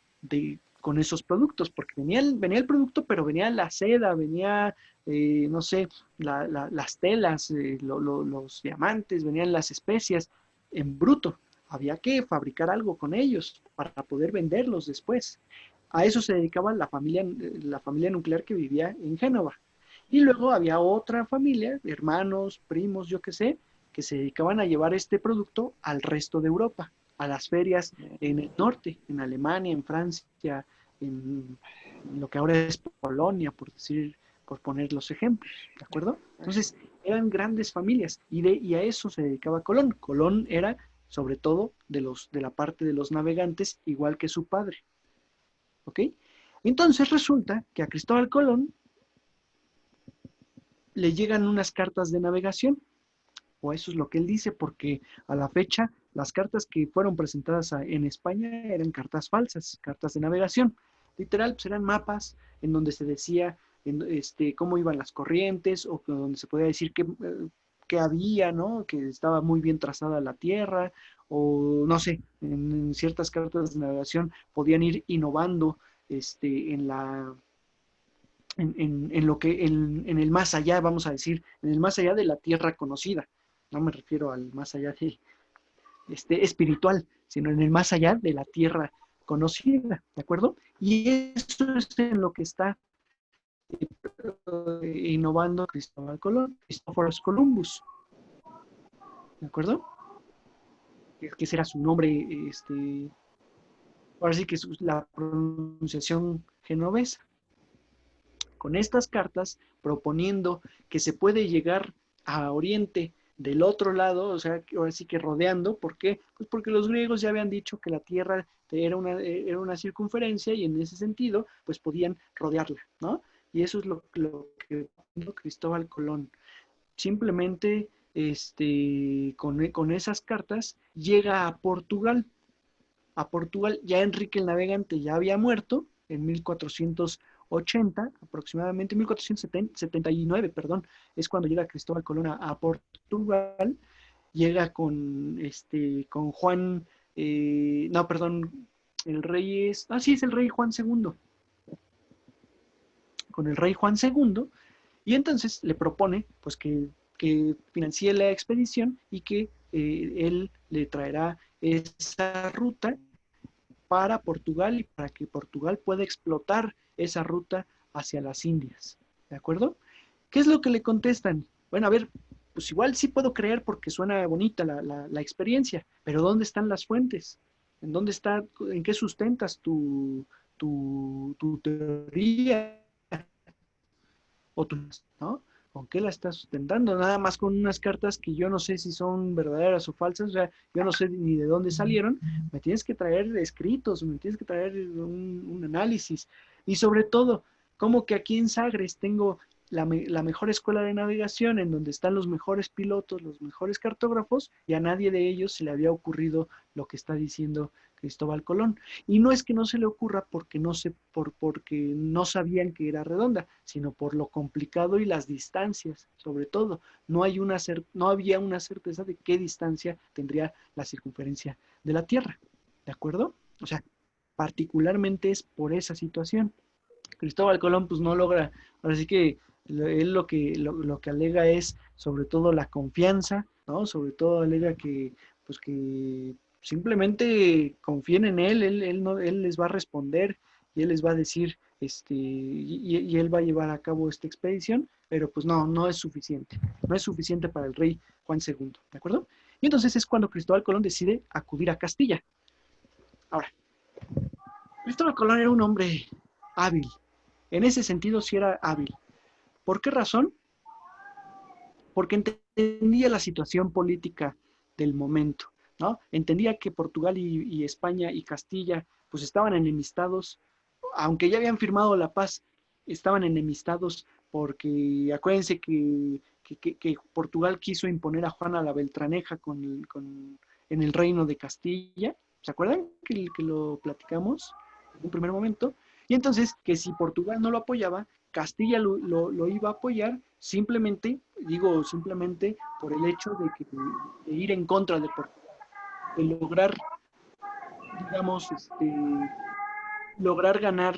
con esos productos, porque venía el producto, pero venía la seda, venía, no sé, las telas, los diamantes, venían las especias en bruto. Había que fabricar algo con ellos para poder venderlos después. A eso se dedicaba la familia nuclear que vivía en Génova. Y luego había otra familia, hermanos, primos, yo qué sé, que se dedicaban a llevar este producto al resto de Europa, a las ferias en el norte, en Alemania, en Francia, en lo que ahora es Polonia, por poner los ejemplos, ¿de acuerdo? Entonces, eran grandes familias y a eso se dedicaba Colón. Colón era, sobre todo, de la parte de los navegantes, igual que su padre, ¿ok? Entonces resulta que a Cristóbal Colón le llegan unas cartas de navegación, o eso es lo que él dice, porque a la fecha las cartas que fueron presentadas en España eran cartas falsas, cartas de navegación. Literal, pues eran mapas en donde se decía cómo iban las corrientes, o donde se podía decir que había, ¿no? Que estaba muy bien trazada la tierra, o no sé, en ciertas cartas de navegación podían ir innovando en el más allá, vamos a decir, en el más allá de la tierra conocida. No me refiero al más allá espiritual, sino en el más allá de la tierra conocida, ¿de acuerdo? Y eso es en lo que está innovando Cristóbal Colón, Cristóforos Columbus, ¿de acuerdo? Que será su nombre, ahora sí que es la pronunciación genovesa. Con estas cartas, proponiendo que se puede llegar a Oriente del otro lado, o sea, ahora sí que rodeando. ¿Por qué? Pues porque los griegos ya habían dicho que la Tierra era una circunferencia y en ese sentido, pues podían rodearla, ¿no? Y eso es lo que Cristóbal Colón. Simplemente, con esas cartas, llega a Portugal. A Portugal, ya Enrique el Navegante ya había muerto en 1480, aproximadamente 1479, perdón, es cuando llega Cristóbal Colón a Portugal. Llega con Juan, no, perdón, el rey es el rey Juan II. con el rey Juan II, y entonces le propone pues que financie la expedición y que él le traerá esa ruta para Portugal y para que Portugal pueda explotar esa ruta hacia las Indias. ¿De acuerdo? ¿Qué es lo que le contestan? Bueno, a ver, pues igual sí puedo creer porque suena bonita la experiencia, pero ¿dónde están las fuentes? ¿En dónde está, en qué sustentas tu teoría? O tú, ¿no? ¿Con qué la estás sustentando? Nada más con unas cartas que yo no sé si son verdaderas o falsas, o sea, yo no sé ni de dónde salieron. Me tienes que traer escritos, me tienes que traer un análisis. Y sobre todo, como que aquí en Sagres tengo la mejor escuela de navegación en donde están los mejores pilotos, los mejores cartógrafos, y a nadie de ellos se le había ocurrido lo que está diciendo Cristóbal Colón. Y no es que no se le ocurra porque porque no sabían que era redonda, sino por lo complicado y las distancias, sobre todo. No había una certeza de qué distancia tendría la circunferencia de la Tierra. ¿De acuerdo? O sea, particularmente es por esa situación. Cristóbal Colón pues no logra, ahora sí que él lo que alega es sobre todo la confianza, ¿no? Sobre todo alega que pues que simplemente confíen en él les va a responder y él les va a decir, y él va a llevar a cabo esta expedición, pero pues no es suficiente, no es suficiente para el rey Juan II, ¿de acuerdo? Y entonces es cuando Cristóbal Colón decide acudir a Castilla. Ahora, Cristóbal Colón era un hombre hábil, en ese sentido sí era hábil. ¿Por qué razón? Porque entendía la situación política del momento, ¿no? Entendía que Portugal y España y Castilla pues estaban enemistados, aunque ya habían firmado la paz, estaban enemistados porque acuérdense que Portugal quiso imponer a Juana la Beltraneja en el reino de Castilla. ¿Se acuerdan que lo platicamos en un primer momento? Y entonces que si Portugal no lo apoyaba, Castilla lo iba a apoyar simplemente por el hecho de ir en contra de Portugal, de lograr, digamos, lograr ganar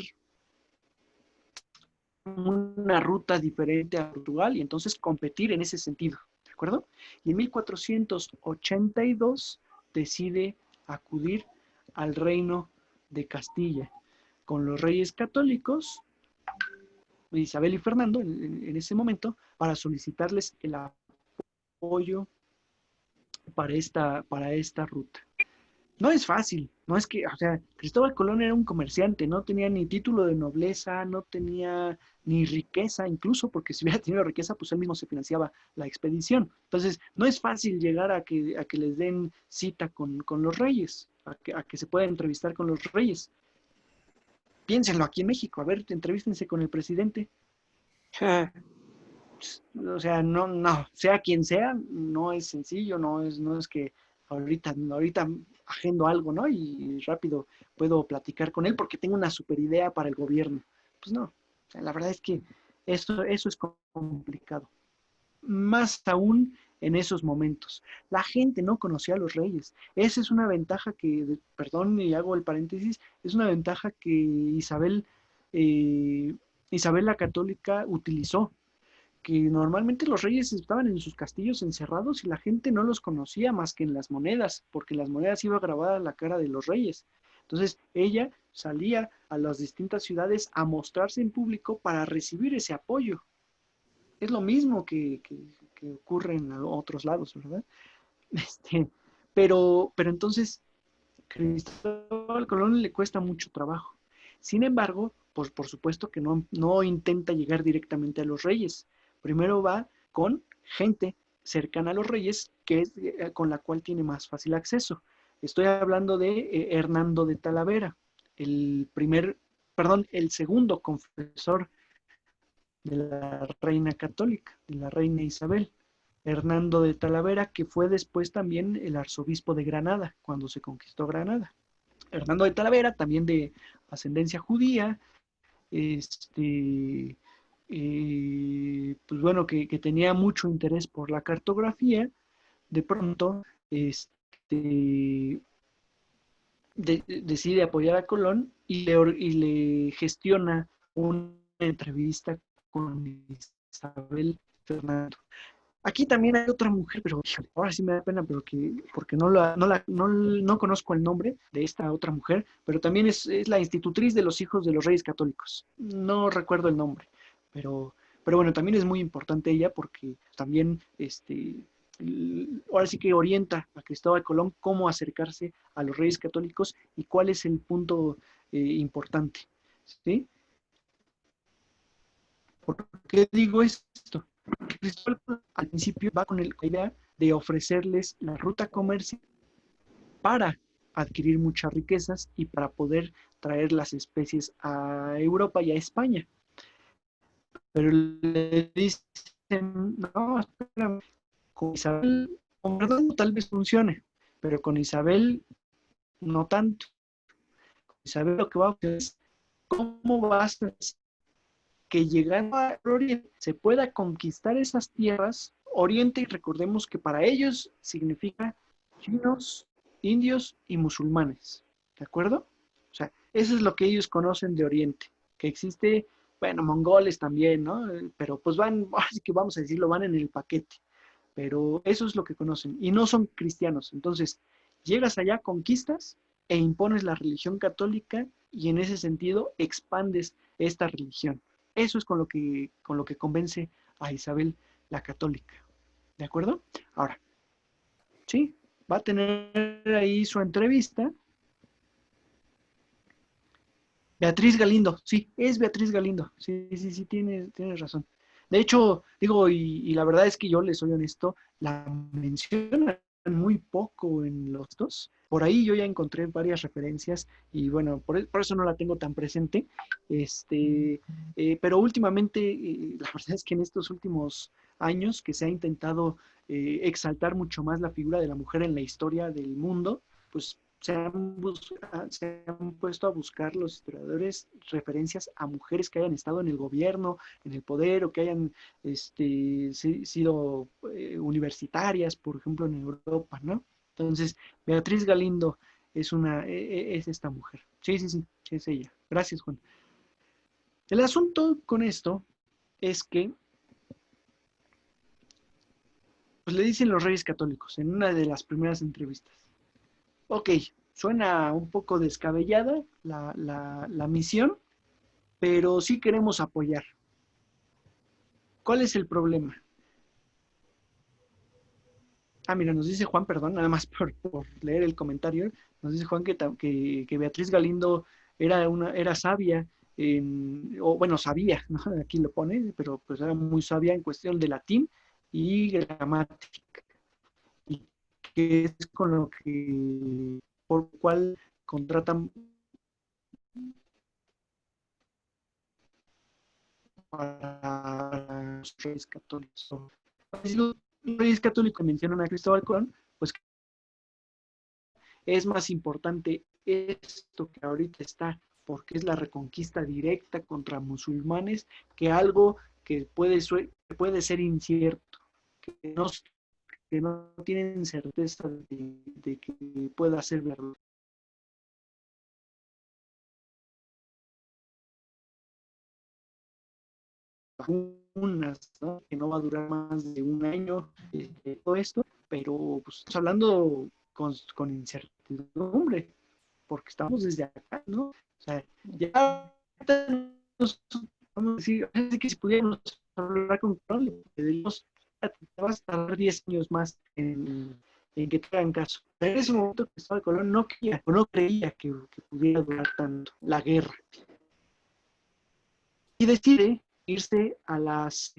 una ruta diferente a Portugal y entonces competir en ese sentido, ¿de acuerdo? Y en 1482 decide acudir al reino de Castilla con los reyes católicos, Isabel y Fernando, en ese momento, para solicitarles el apoyo para esta ruta. No es fácil, no es que, o sea, Cristóbal Colón era un comerciante, no tenía ni título de nobleza, no tenía ni riqueza, incluso porque si hubiera tenido riqueza, pues él mismo se financiaba la expedición. Entonces, no es fácil llegar a que les den cita con los reyes, a que se pueda entrevistar con los reyes. Piénsenlo aquí en México, a ver, entrevístense con el presidente. O sea, no, sea quien sea, no es sencillo, no es que ahorita agendo algo, ¿no? Y rápido puedo platicar con él porque tengo una super idea para el gobierno. Pues no, o sea, la verdad es que eso es complicado. Más aún en esos momentos. La gente no conocía a los reyes. Esa es una ventaja perdón, y hago el paréntesis, es una ventaja que Isabel la Católica utilizó, que normalmente los reyes estaban en sus castillos encerrados y la gente no los conocía más que en las monedas, porque en las monedas iba grabada la cara de los reyes. Entonces ella salía a las distintas ciudades a mostrarse en público para recibir ese apoyo. Es lo mismo que ocurre en otros lados, ¿verdad? Pero entonces, Cristóbal Colón le cuesta mucho trabajo. Sin embargo, pues por supuesto que no intenta llegar directamente a los reyes. Primero va con gente cercana a los reyes, con la cual tiene más fácil acceso. Estoy hablando de Hernando de Talavera, el segundo confesor de la reina católica, de la reina Isabel. Hernando de Talavera, que fue después también el arzobispo de Granada, cuando se conquistó Granada. Hernando de Talavera, también de ascendencia judía, pues bueno, que tenía mucho interés por la cartografía. De pronto decide apoyar a Colón y le gestiona una entrevista con Isabel Fernando. Aquí también hay otra mujer, pero híjole, ahora sí me da pena porque no conozco el nombre de esta otra mujer, pero también es la institutriz de los Hijos de los Reyes Católicos. No recuerdo el nombre, pero bueno, también es muy importante ella porque también ahora sí que orienta a Cristóbal Colón cómo acercarse a los Reyes Católicos y cuál es el punto importante. ¿Sí? ¿Por qué digo esto? Cristóbal al principio va con la idea de ofrecerles la ruta comercial para adquirir muchas riquezas y para poder traer las especies a Europa y a España. Pero le dicen, no, espérame, con Isabel, con Fernando tal vez funcione, pero con Isabel no tanto. Con Isabel lo que va a hacer es, ¿cómo vas a hacer que llegando a Oriente se pueda conquistar esas tierras? Oriente, y recordemos que para ellos significa chinos, indios y musulmanes, ¿de acuerdo? O sea, eso es lo que ellos conocen de Oriente, que existe, bueno, mongoles también, ¿no? Pero pues van, así que vamos a decirlo, van en el paquete, pero eso es lo que conocen, y no son cristianos. Entonces, llegas allá, conquistas e impones la religión católica y en ese sentido expandes esta religión. Eso es con lo que convence a Isabel la Católica. ¿De acuerdo? Ahora, sí, va a tener ahí su entrevista. Beatriz Galindo, sí, es Beatriz Galindo. Sí, tienes razón. De hecho, digo, y la verdad es que yo les soy honesto, la mencionan muy poco en los dos. Por ahí yo ya encontré varias referencias y bueno, por eso no la tengo tan presente. Pero últimamente, la verdad es que en estos últimos años que se ha intentado exaltar mucho más la figura de la mujer en la historia del mundo, pues se han puesto a buscar los historiadores referencias a mujeres que hayan estado en el gobierno, en el poder, o que hayan sido universitarias, por ejemplo, en Europa, ¿no? Entonces, Beatriz Galindo es esta mujer. Sí, es ella. Gracias, Juan. El asunto con esto es que pues le dicen los Reyes Católicos en una de las primeras entrevistas: ok, suena un poco descabellada la misión, pero sí queremos apoyar. ¿Cuál es el problema? Mira, nos dice Juan, perdón, nada más por leer el comentario, nos dice Juan que Beatriz Galindo era sabia, o bueno, sabía, ¿no? Aquí lo pone, pero pues era muy sabia en cuestión de latín y gramática. Y que es con lo que, por cual contratan para los Reyes Católicos. Si los Reyes Católicos mencionan a Cristóbal Colón, pues es más importante esto que ahorita está, porque es la reconquista directa contra musulmanes, que algo que puede ser incierto, que no tienen certeza de que pueda ser verdad. ¿No? Que no va a durar más de un año, todo esto, pero pues, estamos hablando con incertidumbre, porque estamos desde acá, ¿no? O sea, ya vamos a decir, así que si pudiéramos hablar con Colón, le diríamos, te vas a tardar 10 años más en que te hagan caso. Pero en ese momento Cristóbal Colón no creía que pudiera durar tanto la guerra. Y decide irse a las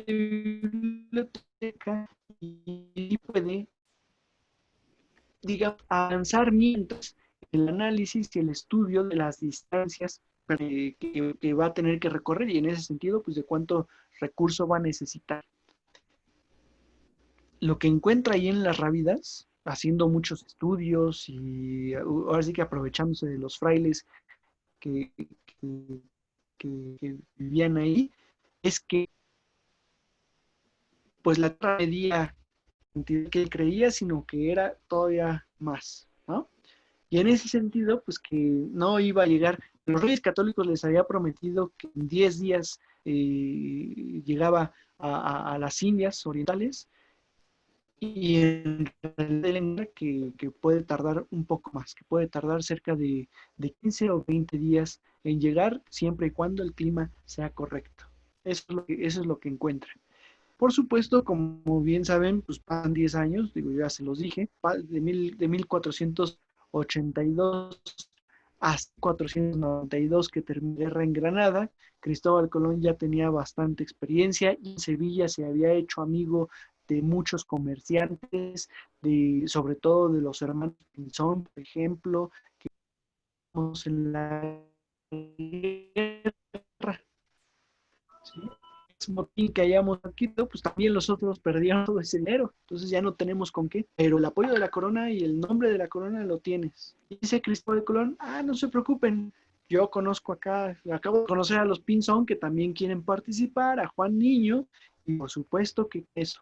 biblioteca y puede, digamos, avanzar mientras el análisis y el estudio de las distancias que va a tener que recorrer, y en ese sentido, pues de cuánto recurso va a necesitar. Lo que encuentra ahí en las Rábidas, haciendo muchos estudios y ahora sí que aprovechándose de los frailes que vivían ahí, es que pues la tierra medía cantidad que él creía, sino que era todavía más, ¿no? Y en ese sentido, pues que no iba a llegar los Reyes Católicos les había prometido que en 10 días llegaba a las Indias orientales, y en realidad que puede tardar un poco más, que puede tardar cerca de 15 o 20 días en llegar, siempre y cuando el clima sea correcto. Eso es lo que encuentra. Por supuesto, como bien saben, pues pasan 10 años, digo, ya se los dije, de 1482 hasta 492, que terminó la guerra en Granada. Cristóbal Colón ya tenía bastante experiencia y en Sevilla se había hecho amigo de muchos comerciantes, sobre todo de los hermanos Pinzón, por ejemplo, que vimos en la guerra. ¿Sí? Motín que hayamos aquí, pues también los otros perdieron todo ese dinero, entonces ya no tenemos con qué, pero el apoyo de la corona y el nombre de la corona lo tienes. Dice Cristóbal Colón, no se preocupen, yo conozco acá, acabo de conocer a los Pinzón que también quieren participar, a Juan Niño, y por supuesto que eso.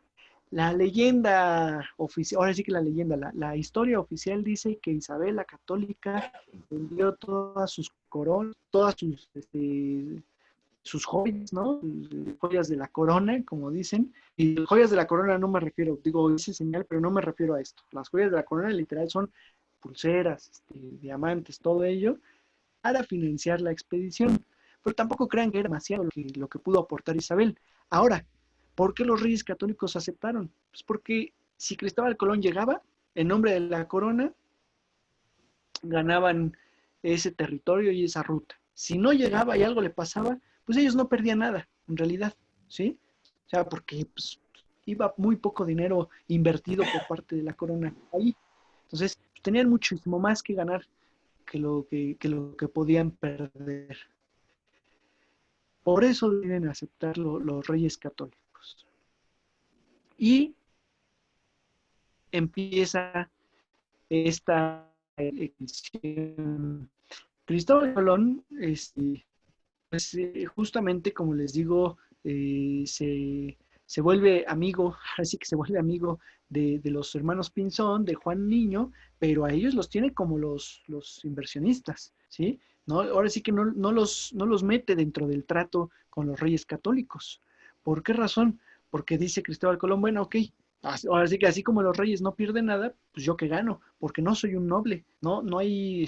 La leyenda oficial, ahora sí que la leyenda, la historia oficial dice que Isabel la Católica vendió todas sus coronas, todas sus joyas, ¿no? Joyas de la corona, como dicen. Y joyas de la corona no me refiero, digo, hice señal, pero no me refiero a esto. Las joyas de la corona literal son pulseras, diamantes, todo ello, para financiar la expedición. Pero tampoco crean que era demasiado lo que pudo aportar Isabel. Ahora, ¿por qué los reyes católicos aceptaron? Pues porque si Cristóbal Colón llegaba, en nombre de la corona, ganaban ese territorio y esa ruta. Si no llegaba y algo le pasaba, pues ellos no perdían nada, en realidad, ¿sí? O sea, porque pues, iba muy poco dinero invertido por parte de la corona ahí. Entonces, pues, tenían muchísimo más que ganar que lo que podían perder. Por eso deben aceptar los reyes católicos. Y empieza esta edición. Cristóbal Colón, pues justamente como les digo, se vuelve amigo, así que se vuelve amigo de los hermanos Pinzón, de Juan Niño, pero a ellos los tiene como los inversionistas, ¿sí? ¿No? Ahora sí que no los mete dentro del trato con los reyes católicos. ¿Por qué razón? Porque dice Cristóbal Colón, bueno, ok, ahora sí que así como los reyes no pierden nada, pues yo que gano, porque no soy un noble, no hay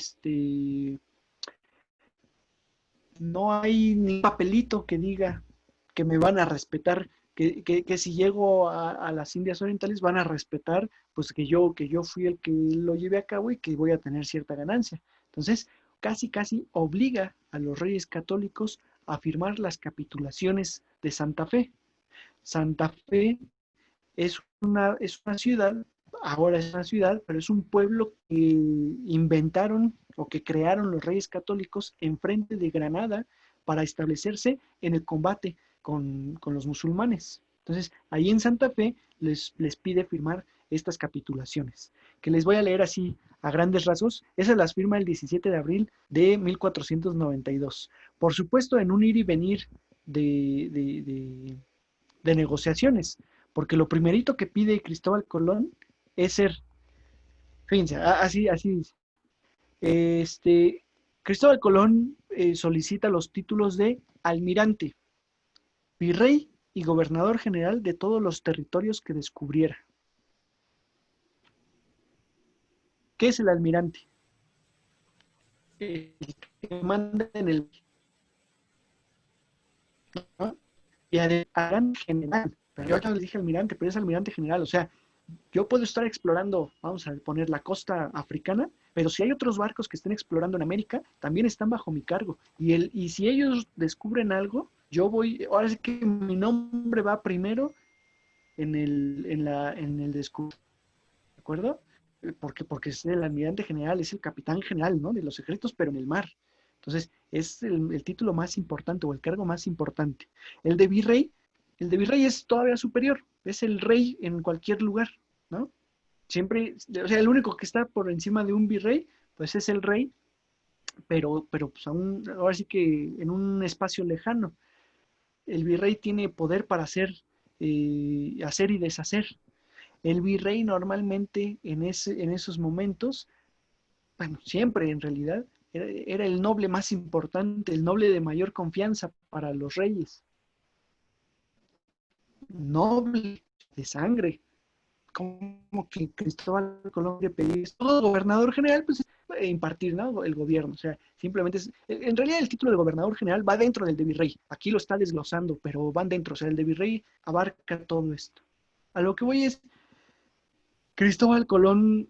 no hay ni papelito que diga que me van a respetar, que si llego a las Indias Orientales van a respetar, pues que yo fui el que lo llevé a cabo y que voy a tener cierta ganancia. Entonces, casi obliga a los reyes católicos a firmar las capitulaciones de Santa Fe. Santa Fe es una ciudad, ahora es una ciudad, pero es un pueblo que inventaron o que crearon los reyes católicos enfrente de Granada para establecerse en el combate con los musulmanes. Entonces, ahí en Santa Fe les pide firmar estas capitulaciones, que les voy a leer así a grandes rasgos. Esas las firma el 17 de abril de 1492. Por supuesto, en un ir y venir de negociaciones, porque lo primerito que pide Cristóbal Colón es ser, fíjense, así dice, Cristóbal Colón solicita los títulos de almirante, virrey y gobernador general de todos los territorios que descubriera. ¿Qué es el almirante? El que manda en el... ¿no? Y almirante general, pero yo ya les dije almirante, pero es almirante general, o sea, yo puedo estar explorando, vamos a poner la costa africana, pero si hay otros barcos que estén explorando en América, también están bajo mi cargo. Y si ellos descubren algo, yo voy, ahora sí que mi nombre va primero en el descubrimiento, ¿de acuerdo? Porque es el almirante general, es el capitán general, ¿no? De los ejércitos, pero en el mar. Entonces, es el título más importante o el cargo más importante. El de virrey es todavía superior, es el rey en cualquier lugar, ¿no? Siempre, o sea, el único que está por encima de un virrey, pues es el rey, pero pues ahora sí que en un espacio lejano. El virrey tiene poder para hacer y deshacer. El virrey normalmente en esos momentos, bueno, siempre en realidad, era el noble más importante, el noble de mayor confianza para los reyes. Noble de sangre. Como que Cristóbal Colón le pedía todo gobernador general, pues impartir, ¿no?, el gobierno. O sea, simplemente en realidad el título de gobernador general va dentro del de virrey. Aquí lo está desglosando, pero van dentro. O sea, el de virrey abarca todo esto. A lo que voy es, Cristóbal Colón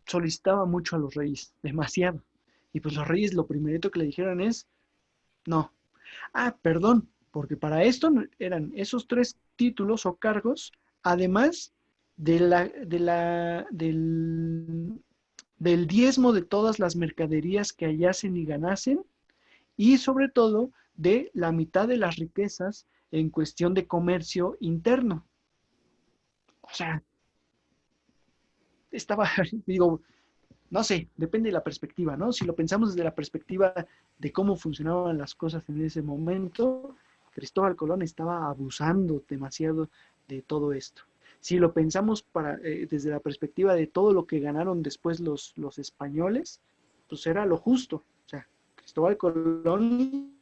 solicitaba mucho a los reyes, demasiado. Y pues los reyes lo primerito que le dijeron es, no. Perdón, porque para esto eran esos 3 títulos o cargos, además del diezmo de todas las mercaderías que hallasen y ganasen, y sobre todo de la mitad de las riquezas en cuestión de comercio interno. O sea, estaba, digo, no sé, depende de la perspectiva, ¿no? Si lo pensamos desde la perspectiva de cómo funcionaban las cosas en ese momento, Cristóbal Colón estaba abusando demasiado de todo esto. Si lo pensamos desde la perspectiva de todo lo que ganaron después los españoles, pues era lo justo. O sea, Cristóbal Colón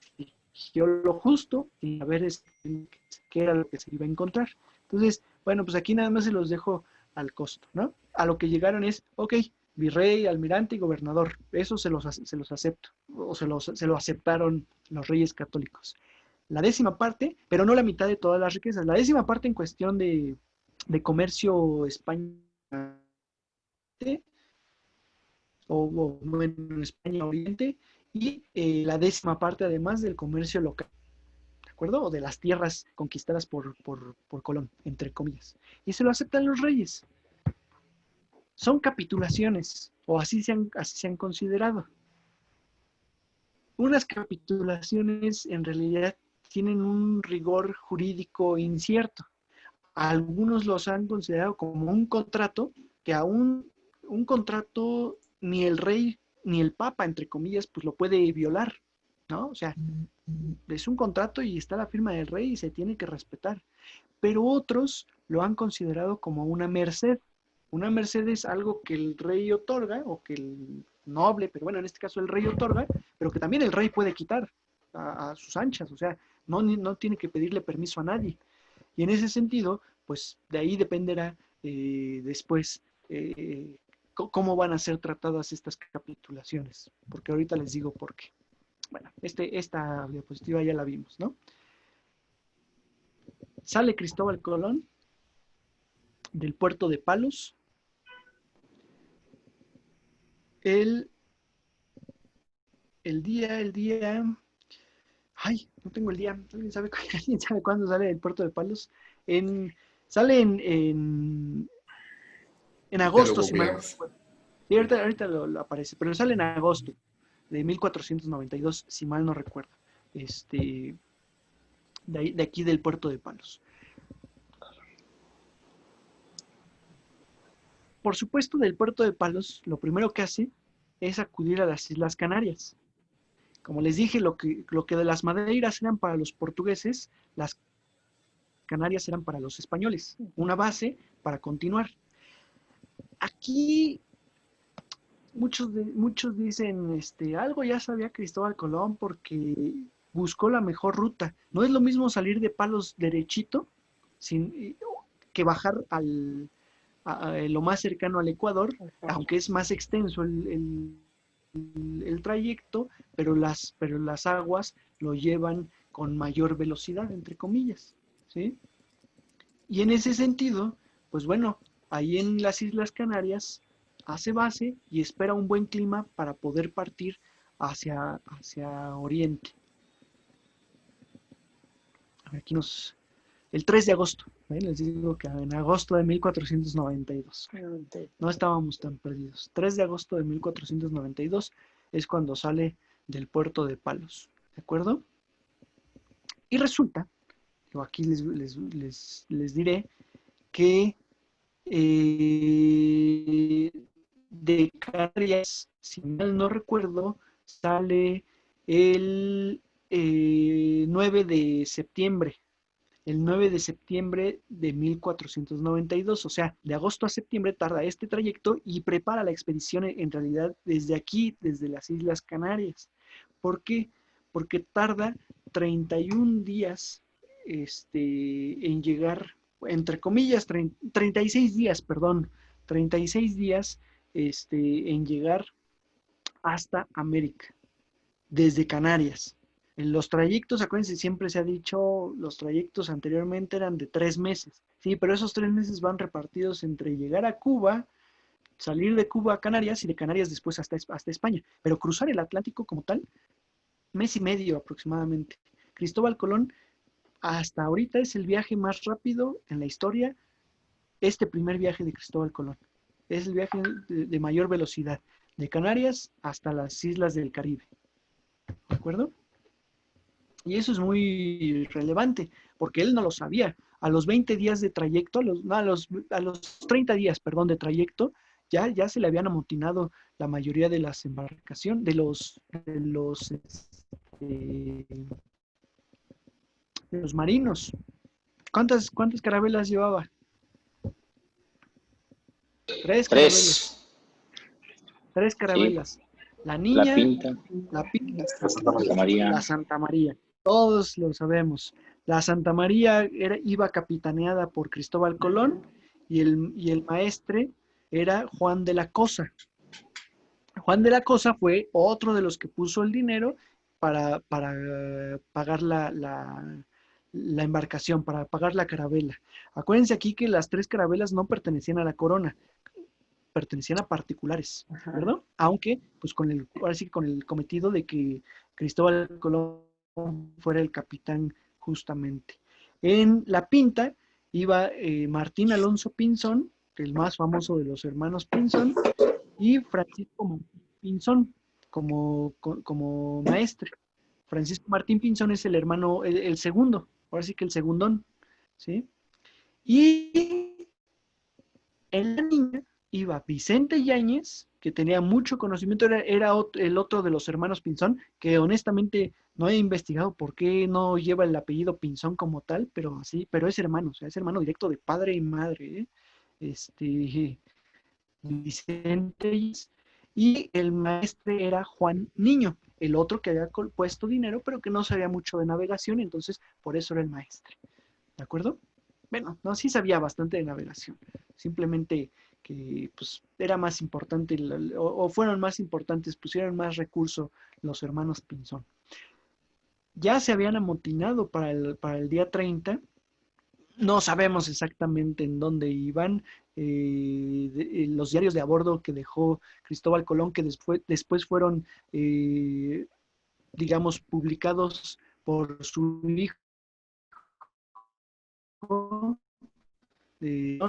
exigió lo justo y a ver qué era lo que se iba a encontrar. Entonces, bueno, pues aquí nada más se los dejo al costo, ¿no? A lo que llegaron es, ok, virrey, almirante y gobernador, eso se los acepto, o se lo aceptaron los reyes católicos. La 10ª parte, pero no la mitad de todas las riquezas, la 10ª parte en cuestión de comercio España, o en España Oriente, y la 10ª parte además del comercio local, ¿de acuerdo? O de las tierras conquistadas por Colón, entre comillas. Y se lo aceptan los reyes. Son capitulaciones, o así se han considerado. Unas capitulaciones en realidad tienen un rigor jurídico incierto. Algunos los han considerado como un contrato, que aún un contrato ni el rey ni el papa, entre comillas, pues lo puede violar, ¿no? O sea, es un contrato y está la firma del rey y se tiene que respetar. Pero otros lo han considerado como una merced. Una merced es algo que el rey otorga, o que el noble, pero bueno, en este caso el rey otorga, pero que también el rey puede quitar a sus anchas. O sea, no tiene que pedirle permiso a nadie. Y en ese sentido, pues de ahí dependerá después cómo van a ser tratadas estas capitulaciones. Porque ahorita les digo por qué. Bueno, esta diapositiva ya la vimos, ¿no? Sale Cristóbal Colón del puerto de Palos el día, ay, no tengo el día, ¿alguien sabe cuándo sale del puerto de Palos? Sale en agosto, si mal no recuerdo. Sí, ahorita lo aparece, pero sale en agosto de 1492, si mal no recuerdo. De aquí del puerto de Palos. Por supuesto, del puerto de Palos, lo primero que hace es acudir a las Islas Canarias. Como les dije, lo que de las Madeiras eran para los portugueses, las Canarias eran para los españoles. Una base para continuar. Aquí muchos dicen, algo ya sabía Cristóbal Colón porque buscó la mejor ruta. No es lo mismo salir de Palos derechito que bajar lo más cercano al Ecuador, aunque es más extenso el trayecto, pero las aguas lo llevan con mayor velocidad, entre comillas, ¿sí? Y en ese sentido, pues bueno, ahí en las Islas Canarias hace base y espera un buen clima para poder partir hacia Oriente. Aquí el 3 de agosto, les digo que en agosto de 1492. No estábamos tan perdidos. 3 de agosto de 1492 es cuando sale del puerto de Palos, ¿de acuerdo? Y resulta, aquí les diré que de Canarias, si mal no recuerdo, sale el 9 de septiembre. el 9 de septiembre de 1492, o sea, de agosto a septiembre tarda este trayecto y prepara la expedición en realidad desde aquí, desde las Islas Canarias. ¿Por qué? Porque tarda 31 días en llegar, entre comillas, 36 días, perdón, 36 días en llegar hasta América, desde Canarias. En los trayectos, acuérdense, siempre se ha dicho, los trayectos anteriormente eran de 3 meses, sí, pero esos 3 meses van repartidos entre llegar a Cuba, salir de Cuba a Canarias y de Canarias después hasta España, pero cruzar el Atlántico como tal, mes y medio aproximadamente. Cristóbal Colón hasta ahorita es el viaje más rápido en la historia, este primer viaje de Cristóbal Colón. Es el viaje de mayor velocidad, de Canarias hasta las islas del Caribe. ¿De acuerdo? Y eso es muy relevante, porque él no lo sabía. A los 20 días de trayecto, a los 30 días, perdón, de trayecto, ya se le habían amotinado la mayoría de las embarcaciones, de los marinos. ¿Cuántas carabelas llevaba? 3 carabelas. 3 carabelas. Sí. La Niña, La Pinta, la Pinta, Santa María. la Santa María. Todos lo sabemos. La Santa María iba capitaneada por Cristóbal Colón y el maestre era Juan de la Cosa. Juan de la Cosa fue otro de los que puso el dinero para pagar la embarcación, para pagar la carabela. Acuérdense aquí que las 3 carabelas no pertenecían a la corona, pertenecían a particulares, ¿verdad? Aunque, pues ahora sí con el cometido de que Cristóbal Colón fuera el capitán justamente. En la Pinta iba Martín Alonso Pinzón, el más famoso de los hermanos Pinzón, y Francisco Pinzón como maestre. Francisco Martín Pinzón es el hermano, el segundo, ahora sí que el segundón, ¿sí? Y en la Niña iba Vicente Yáñez, que tenía mucho conocimiento, era el otro de los hermanos Pinzón, que honestamente no he investigado por qué no lleva el apellido Pinzón como tal, pero es hermano, o sea, es hermano directo de padre y madre, Vicente Yáñez, y el maestre era Juan Niño, el otro que había puesto dinero, pero que no sabía mucho de navegación, entonces por eso era el maestre, ¿de acuerdo? Bueno, no, sí sabía bastante de navegación, simplemente que pues era más importante, o fueron más importantes, pusieron más recurso los hermanos Pinzón. Ya se habían amotinado para el día 30, no sabemos exactamente en dónde iban, los diarios de a bordo que dejó Cristóbal Colón, que después fueron, digamos, publicados por su hijo, y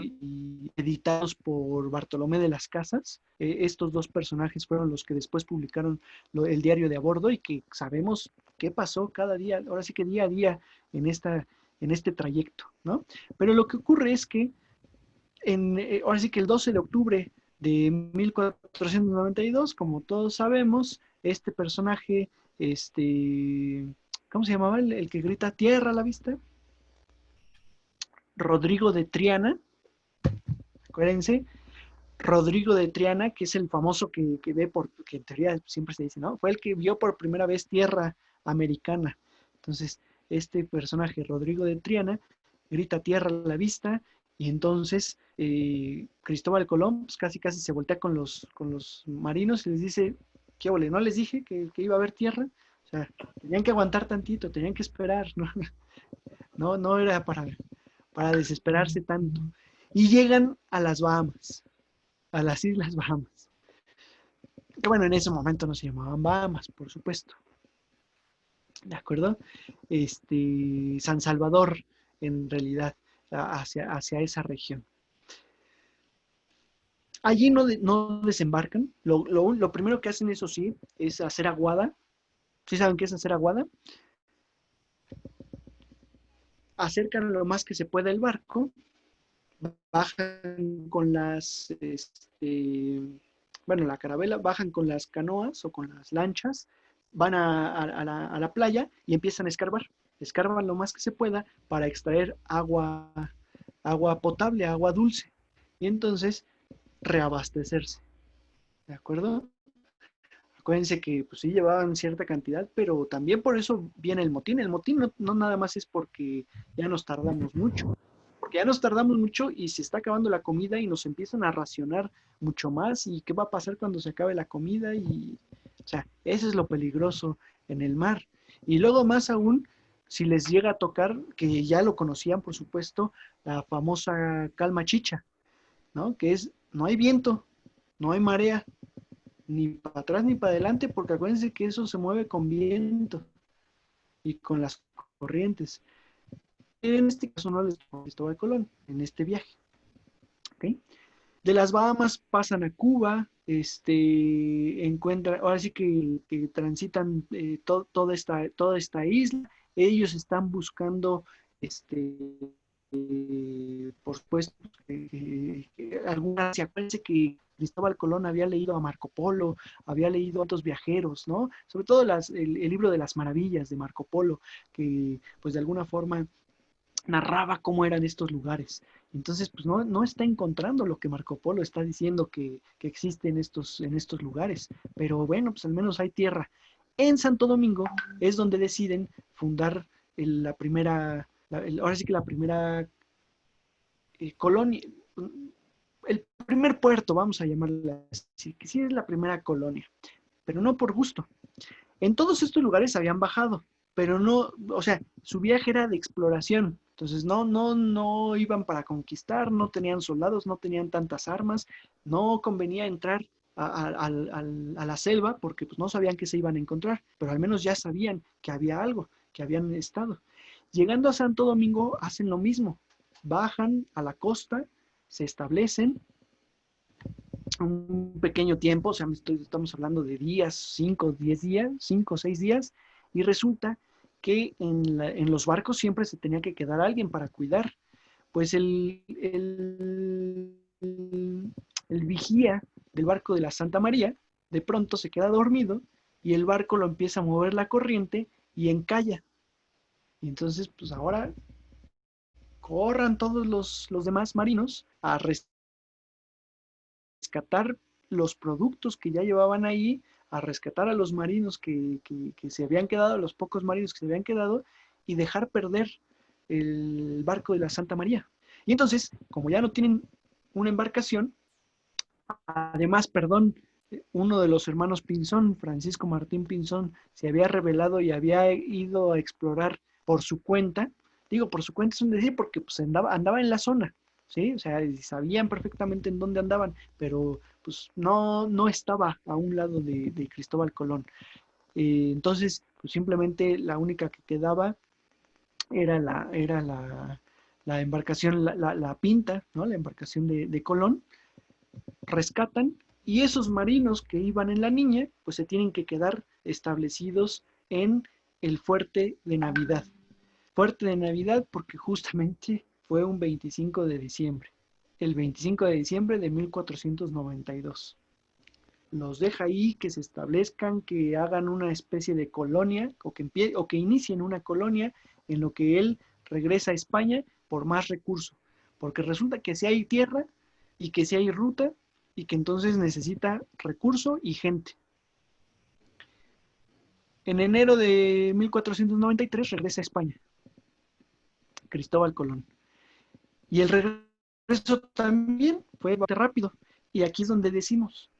editados por Bartolomé de las Casas. Estos 2 personajes fueron los que después publicaron el diario de a bordo y que sabemos qué pasó cada día, ahora sí que día a día en este trayecto, ¿no? Pero lo que ocurre es que ahora sí que el 12 de octubre de 1492, como todos sabemos, este personaje, ¿cómo se llamaba? El que grita tierra a la vista. Rodrigo de Triana, acuérdense, Rodrigo de Triana, que es el famoso que ve que en teoría siempre se dice, ¿no? Fue el que vio por primera vez tierra americana. Entonces, este personaje, Rodrigo de Triana, grita tierra a la vista, y entonces Cristóbal Colón pues, casi se voltea con los marinos y les dice, ¿qué ole? ¿No les dije que iba a haber tierra? O sea, tenían que aguantar tantito, tenían que esperar, ¿no? No era para desesperarse tanto. Y llegan a las Bahamas, a las Islas Bahamas. Que bueno, en ese momento no se llamaban Bahamas, por supuesto. ¿De acuerdo? San Salvador, en realidad, hacia esa región. Allí no desembarcan. Lo primero que hacen, eso sí, es hacer aguada. ¿Sí saben qué es hacer aguada? Acercan lo más que se pueda el barco, bajan con la carabela, bajan con las canoas o con las lanchas, van a la playa y empiezan a escarbar. escarban lo más que se pueda para extraer agua potable, agua dulce, y entonces reabastecerse, ¿de acuerdo? Acuérdense que pues sí llevaban cierta cantidad, pero también por eso viene el motín. El motín no nada más es porque ya nos tardamos mucho, porque ya nos tardamos mucho y se está acabando la comida y nos empiezan a racionar mucho más. ¿Y qué va a pasar cuando se acabe la comida? Y, o sea, eso es lo peligroso en el mar. Y luego más aún, si les llega a tocar, que ya lo conocían, por supuesto, la famosa calma chicha, ¿no? Que es, no hay viento, no hay marea, ni para atrás ni para adelante, porque acuérdense que eso se mueve con viento y con las corrientes. En este caso no les tocó Cristóbal Colón, en este viaje. ¿Okay? De las Bahamas pasan a Cuba, encuentran, ahora sí que transitan toda esta isla. Ellos están buscando, por supuesto, algunas, acuérdense que Cristóbal Colón había leído a Marco Polo, había leído a otros viajeros, ¿no? Sobre todo el libro de las maravillas de Marco Polo, que pues de alguna forma narraba cómo eran estos lugares. Entonces, pues no está encontrando lo que Marco Polo está diciendo que existe en estos lugares. Pero bueno, pues al menos hay tierra. En Santo Domingo es donde deciden fundar la primera, ahora sí que la primera colonia, el primer puerto, vamos a llamarla así, que sí es la primera colonia, pero no por gusto. En todos estos lugares habían bajado, pero no, o sea, su viaje era de exploración. Entonces no iban para conquistar, no tenían soldados, no tenían tantas armas, no convenía entrar a la selva porque pues, no sabían qué se iban a encontrar, pero al menos ya sabían que había algo, que habían estado. Llegando a Santo Domingo hacen lo mismo, bajan a la costa, se establecen un pequeño tiempo, o sea, estamos hablando de días, 5 o 6 días, y resulta que en los barcos siempre se tenía que quedar alguien para cuidar. Pues el vigía del barco de la Santa María de pronto se queda dormido y el barco lo empieza a mover la corriente y encalla. Y entonces, pues ahora corran todos los demás marinos a rescatar los productos que ya llevaban ahí, a rescatar a los marinos que se habían quedado, a los pocos marinos que se habían quedado, y dejar perder el barco de la Santa María. Y entonces, como ya no tienen una embarcación, además, perdón, uno de los hermanos Pinzón, Francisco Martín Pinzón, se había rebelado y había ido a explorar por su cuenta. Digo, por su cuenta es un decir porque pues andaba en la zona, ¿sí? O sea, sabían perfectamente en dónde andaban, pero pues no estaba a un lado de Cristóbal Colón. Entonces, pues simplemente la única que quedaba era la embarcación, la Pinta, ¿no? La embarcación de Colón. Rescatan y esos marinos que iban en la Niña, pues se tienen que quedar establecidos en el Fuerte de Navidad. Fuerte de Navidad porque justamente fue un 25 de diciembre, el 25 de diciembre de 1492. Los deja ahí, que se establezcan, que hagan una especie de colonia o que inicien una colonia en lo que él regresa a España por más recursos. Porque resulta que si hay tierra y que si hay ruta y que entonces necesita recurso y gente. En enero de 1493 regresa a España, Cristóbal Colón. Y el regreso también fue rápido. Y aquí es donde decimos,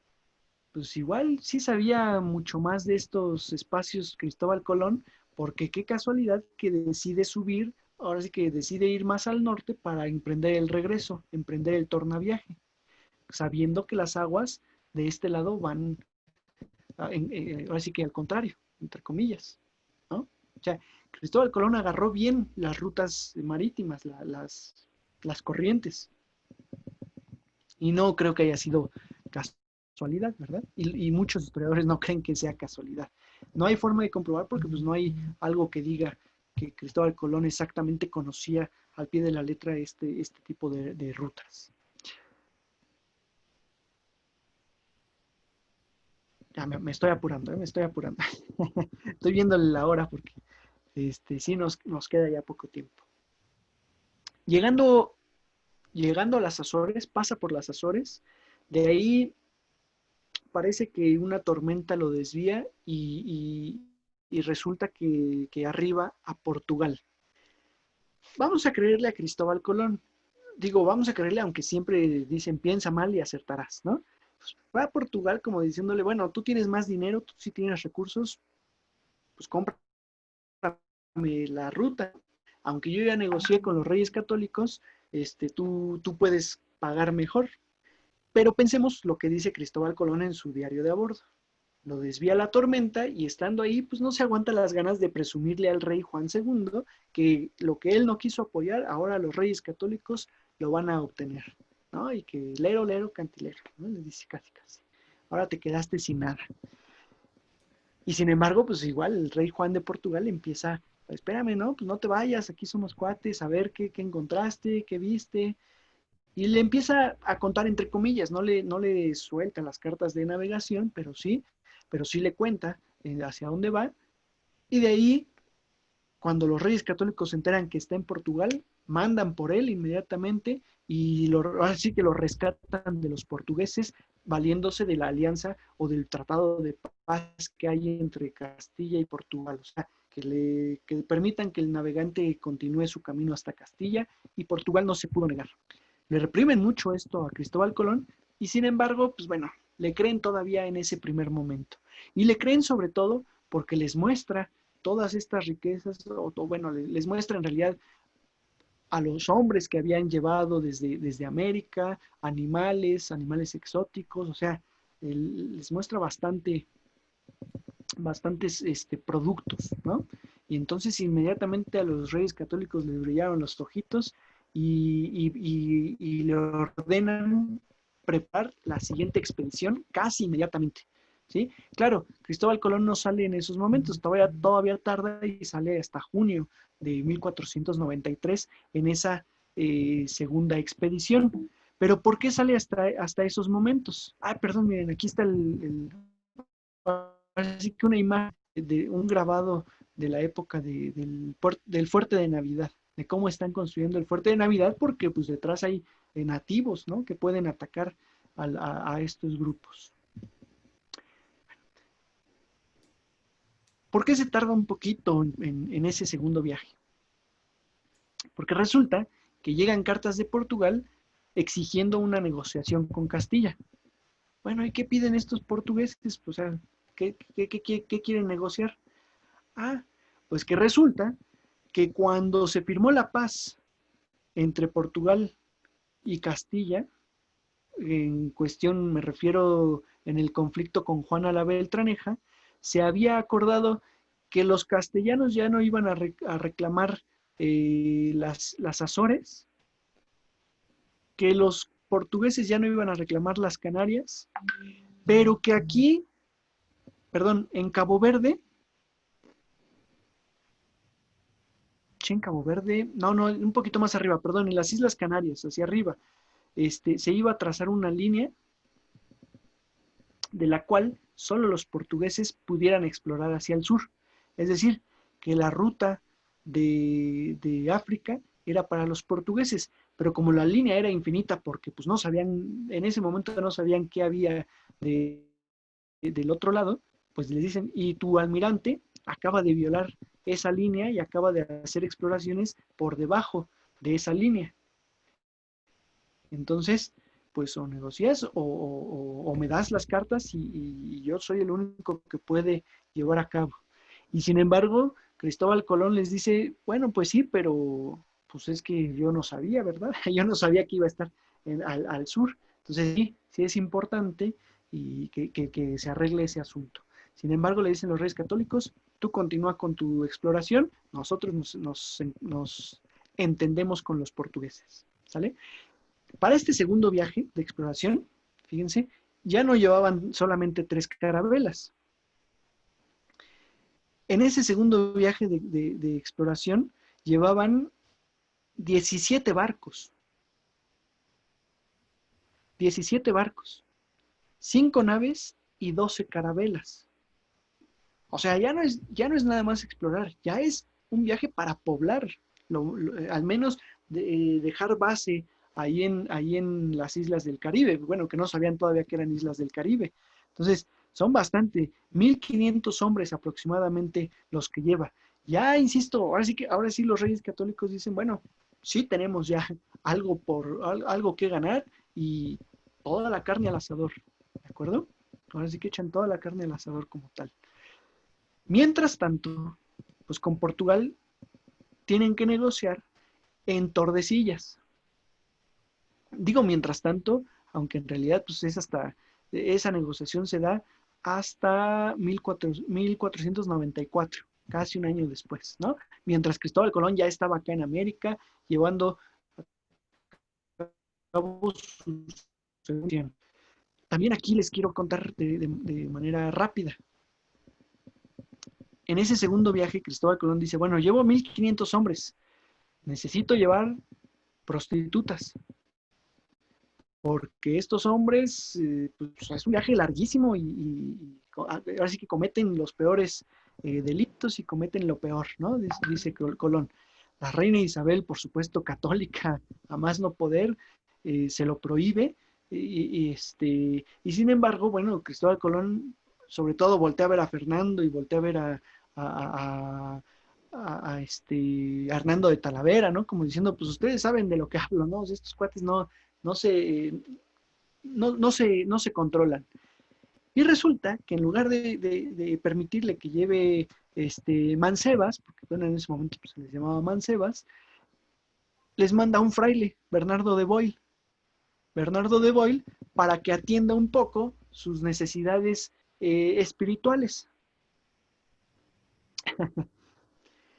pues igual sí sabía mucho más de estos espacios Cristóbal Colón, porque qué casualidad que decide subir, ahora sí que decide ir más al norte para emprender el regreso, emprender el tornaviaje, sabiendo que las aguas de este lado van, ahora sí que al contrario, entre comillas, ¿no? O sea, Cristóbal Colón agarró bien las rutas marítimas, las corrientes, y no creo que haya sido casualidad, ¿verdad? Y muchos historiadores no creen que sea casualidad. No hay forma de comprobar porque pues no hay algo que diga que Cristóbal Colón exactamente conocía al pie de la letra este tipo de rutas. Ya me estoy apurando, me estoy apurando. Estoy viendo la hora porque Sí nos queda ya poco tiempo. Llegando a las Azores, pasa por las Azores, de ahí parece que una tormenta lo desvía y resulta que arriba a Portugal. Vamos a creerle a Cristóbal Colón. Digo, vamos a creerle, aunque siempre dicen piensa mal y acertarás, ¿no? Pues va a Portugal como diciéndole, bueno, tú tienes más dinero, tú sí tienes recursos, pues cómprame la ruta. Aunque yo ya negocié con los reyes católicos, tú puedes pagar mejor. Pero pensemos lo que dice Cristóbal Colón en su diario de a bordo. Lo desvía la tormenta y estando ahí, pues no se aguanta las ganas de presumirle al rey Juan II que lo que él no quiso apoyar, ahora los reyes católicos lo van a obtener, ¿no? Y que lero, lero, cantilero, ¿no? Le dice casi, casi. Ahora te quedaste sin nada. Y sin embargo, pues igual el rey Juan de Portugal empieza, espérame, ¿no? Pues no te vayas, aquí somos cuates, a ver qué encontraste, qué viste. Y le empieza a contar entre comillas, no le suelta las cartas de navegación, pero sí le cuenta hacia dónde va. Y de ahí, cuando los reyes católicos se enteran que está en Portugal, mandan por él inmediatamente y así que lo rescatan de los portugueses, valiéndose de la alianza o del tratado de paz que hay entre Castilla y Portugal. O sea, que permitan que el navegante continúe su camino hasta Castilla y Portugal no se pudo negar. Le reprimen mucho esto a Cristóbal Colón y sin embargo, pues bueno, le creen todavía en ese primer momento. Y le creen sobre todo porque les muestra todas estas riquezas, bueno, les muestra en realidad a los hombres que habían llevado desde América, animales exóticos, o sea, les muestra bastantes productos, ¿no? Y entonces inmediatamente a los reyes católicos les brillaron los ojitos y le ordenan preparar la siguiente expedición casi inmediatamente, ¿sí? Claro, Cristóbal Colón no sale en esos momentos, todavía tarda y sale hasta junio de 1493 en esa segunda expedición. Pero ¿por qué sale hasta esos momentos? Perdón, miren, aquí está así que una imagen de un grabado de la época del fuerte de Navidad, de cómo están construyendo el fuerte de Navidad, porque pues detrás hay nativos, ¿no? Que pueden atacar a estos grupos. ¿Por qué se tarda un poquito en ese segundo viaje? Porque resulta que llegan cartas de Portugal exigiendo una negociación con Castilla. Bueno, ¿y qué piden estos portugueses? O sea, ¿qué quieren negociar? Pues que resulta que cuando se firmó la paz entre Portugal y Castilla, en cuestión me refiero en el conflicto con Juana la Beltraneja, se había acordado que los castellanos ya no iban a reclamar las Azores, que los portugueses ya no iban a reclamar las Canarias, pero que aquí, en Cabo Verde, un poquito más arriba, en las Islas Canarias, hacia arriba, se iba a trazar una línea de la cual solo los portugueses pudieran explorar hacia el sur. Es decir, que la ruta de África era para los portugueses, pero como la línea era infinita, porque pues no sabían, en ese momento no sabían qué había del otro lado, pues les dicen, y tu almirante acaba de violar esa línea y acaba de hacer exploraciones por debajo de esa línea. Entonces, pues o negocias o me das las cartas y yo soy el único que puede llevar a cabo. Y sin embargo, Cristóbal Colón les dice, bueno, pues sí, pero pues es que yo no sabía, ¿verdad? Yo no sabía que iba a estar al sur. Entonces sí es importante y que se arregle ese asunto. Sin embargo, le dicen los reyes católicos, tú continúa con tu exploración, nosotros nos entendemos con los portugueses, ¿sale? Para este segundo viaje de exploración, fíjense, ya no llevaban solamente 3 carabelas. En ese segundo viaje de exploración llevaban 17 barcos. 17 barcos. 5 naves y 12 carabelas. O sea, ya no es nada más explorar, ya es un viaje para poblar, al menos dejar base ahí en las islas del Caribe, bueno, que no sabían todavía que eran islas del Caribe. Entonces, son bastante, 1,500 hombres aproximadamente los que lleva. Ya, insisto, ahora sí los reyes católicos dicen, bueno, sí tenemos ya algo que ganar y toda la carne al asador, ¿de acuerdo? Ahora sí que echan toda la carne al asador como tal. Mientras tanto, pues con Portugal tienen que negociar en Tordesillas. Digo mientras tanto, aunque en realidad pues esa negociación se da hasta 1494, casi un año después, ¿no? Mientras Cristóbal Colón ya estaba acá en América, llevando a cabo su segunda. También aquí les quiero contar de manera rápida. En ese segundo viaje, Cristóbal Colón dice, bueno, llevo 1,500 hombres, necesito llevar prostitutas, porque estos hombres, pues es un viaje larguísimo y ahora sí que cometen los peores delitos y cometen lo peor, ¿no? Dice Colón. La reina Isabel, por supuesto, católica, a más no poder, se lo prohíbe, y sin embargo, bueno, Cristóbal Colón sobre todo voltea a ver a Fernando y voltea a ver a Hernando de Talavera, ¿no? Como diciendo, pues ustedes saben de lo que hablo, ¿no? Estos cuates no se controlan. Y resulta que en lugar de permitirle que lleve mancebas, porque bueno, en ese momento pues, se les llamaba mancebas, les manda un fraile, Bernardo de Boil, para que atienda un poco sus necesidades espirituales.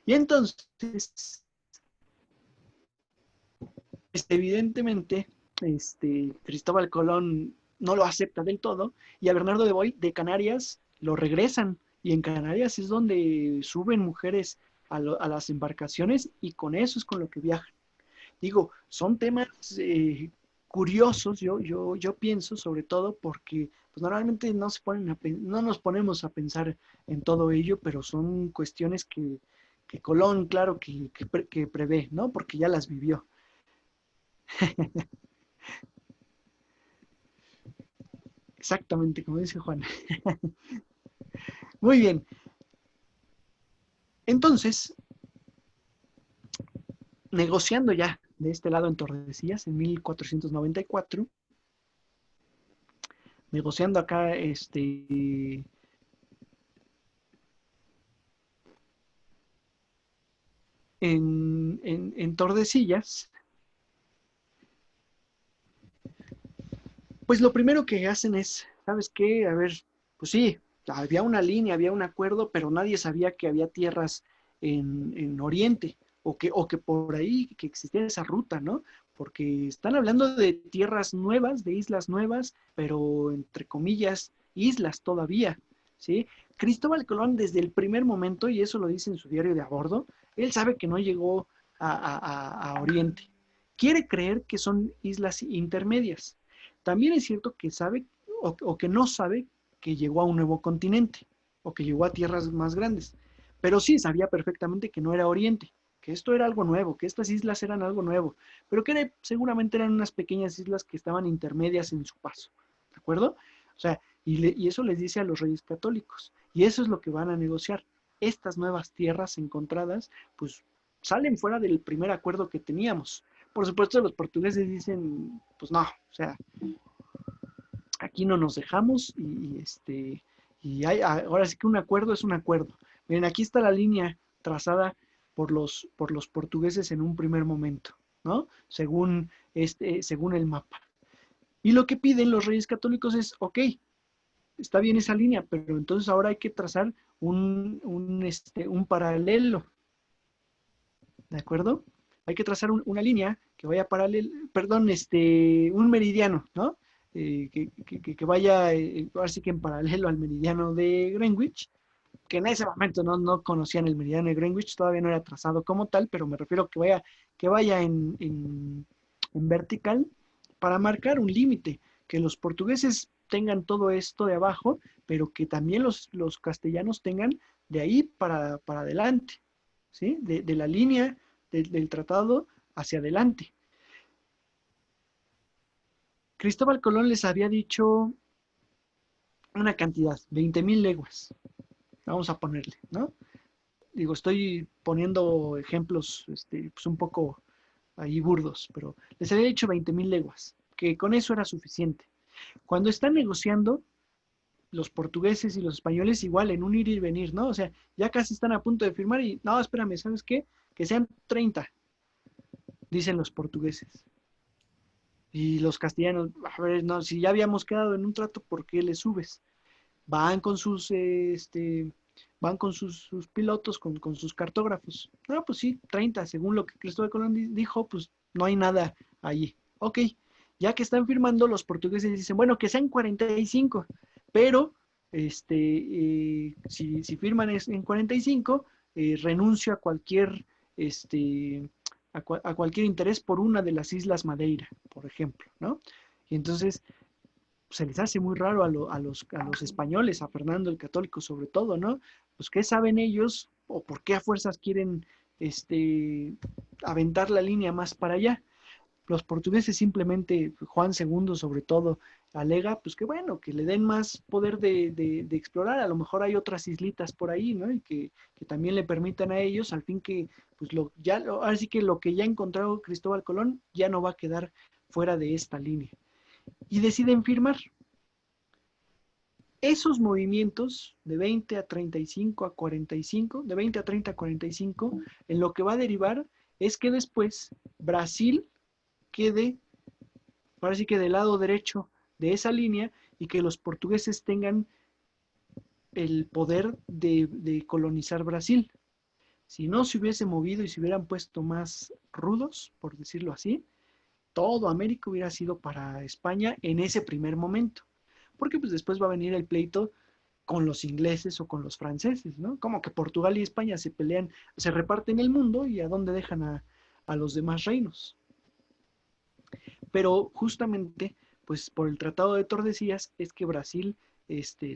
Y entonces, evidentemente, Cristóbal Colón no lo acepta del todo, y a Bernardo de Boil de Canarias lo regresan, y en Canarias es donde suben mujeres a las embarcaciones, y con eso es con lo que viajan. Digo, son temas curiosos, yo pienso, sobre todo porque pues, normalmente no nos ponemos a pensar en todo ello, pero son cuestiones que Colón, claro, que prevé, ¿no? Porque ya las vivió. Exactamente, como dice Juan. Muy bien. Entonces, negociando ya de este lado en Tordesillas, en 1494, negociando acá en Tordesillas, pues lo primero que hacen es, ¿sabes qué? A ver, pues sí, había una línea, había un acuerdo, pero nadie sabía que había tierras en Oriente, o que por ahí que existía esa ruta, ¿no? Porque están hablando de tierras nuevas, de islas nuevas, pero entre comillas, islas todavía, ¿sí? Cristóbal Colón desde el primer momento, y eso lo dice en su diario de a bordo, él sabe que no llegó a Oriente. Quiere creer que son islas intermedias. También es cierto que sabe o que no sabe que llegó a un nuevo continente o que llegó a tierras más grandes. Pero sí sabía perfectamente que no era Oriente, que esto era algo nuevo, que estas islas eran algo nuevo, pero que seguramente eran unas pequeñas islas que estaban intermedias en su paso, ¿de acuerdo? O sea, y eso les dice a los reyes católicos, y eso es lo que van a negociar. Estas nuevas tierras encontradas, pues salen fuera del primer acuerdo que teníamos. Por supuesto, los portugueses dicen, pues no, o sea, aquí no nos dejamos y ahora sí que un acuerdo es un acuerdo. Miren, aquí está la línea trazada por los portugueses en un primer momento, ¿no? Según el mapa. Y lo que piden los reyes católicos es, ok, está bien esa línea, pero entonces ahora hay que trazar un paralelo, ¿de acuerdo? Hay que trazar una línea que vaya paralelo, perdón, un meridiano, ¿no? Que vaya, ahora sí que en paralelo al meridiano de Greenwich, que en ese momento no conocían el meridiano de Greenwich, todavía no era trazado como tal, pero me refiero a que vaya en vertical para marcar un límite, que los portugueses tengan todo esto de abajo, pero que también los castellanos tengan de ahí para adelante, ¿sí? De la línea del tratado hacia adelante. Cristóbal Colón les había dicho una cantidad, 20,000 leguas, vamos a ponerle, ¿no? Digo, estoy poniendo ejemplos pues un poco ahí burdos, pero les había dicho 20,000 leguas, que con eso era suficiente. Cuando están negociando, los portugueses y los españoles igual en un ir y venir, ¿no? O sea, ya casi están a punto de firmar y, no, espérame, ¿sabes qué? Que sean 30, dicen los portugueses. Y los castellanos, a ver, no, si ya habíamos quedado en un trato, ¿por qué le subes? Van con sus, sus pilotos, con sus cartógrafos. No, pues sí, 30, según lo que Cristóbal Colón dijo, pues no hay nada allí. Ok, ya que están firmando, los portugueses dicen, bueno, que sean 45, pero si firman en 45, renuncio a cualquier, a cualquier interés por una de las Islas Madeira, por ejemplo, ¿no? Y entonces se les hace muy raro a los españoles, a Fernando el Católico sobre todo, ¿no? Pues qué saben ellos o por qué a fuerzas quieren aventar la línea más para allá. Los portugueses simplemente, Juan II sobre todo, alega pues que bueno, que le den más poder de explorar, a lo mejor hay otras islitas por ahí, ¿no? Y que también le permitan a ellos, al fin que, pues ahora sí que lo que ya encontró Cristóbal Colón ya no va a quedar fuera de esta línea. Y deciden firmar. Esos movimientos de 20 a 35 a 45, de 20 a 30 a 45, en lo que va a derivar es que después Brasil quede, ahora sí que del lado derecho de esa línea y que los portugueses tengan el poder de colonizar Brasil. Si no se hubiese movido y se hubieran puesto más rudos, por decirlo así, todo América hubiera sido para España en ese primer momento. Porque pues después va a venir el pleito con los ingleses o con los franceses, ¿no? Como que Portugal y España se pelean, se reparten el mundo y a dónde dejan a los demás reinos. Pero justamente, pues por el Tratado de Tordesillas es que Brasil,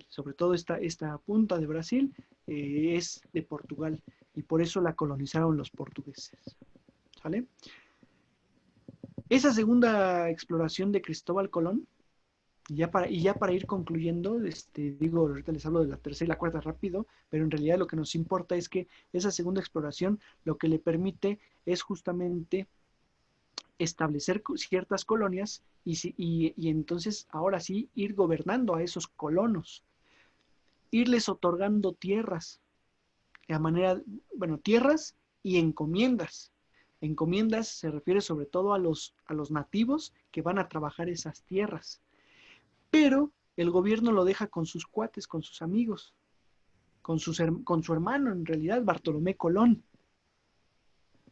sobre todo esta punta de Brasil, es de Portugal y por eso la colonizaron los portugueses. ¿Sale? Esa segunda exploración de Cristóbal Colón, y ya para ir concluyendo, digo, ahorita les hablo de la tercera y la cuarta rápido, pero en realidad lo que nos importa es que esa segunda exploración lo que le permite es justamente establecer ciertas colonias y entonces ahora sí ir gobernando a esos colonos, irles otorgando tierras, de manera, bueno, tierras y encomiendas. Encomiendas se refiere sobre todo a los nativos que van a trabajar esas tierras. Pero el gobierno lo deja con sus cuates, con sus amigos, con su hermano, en realidad, Bartolomé Colón.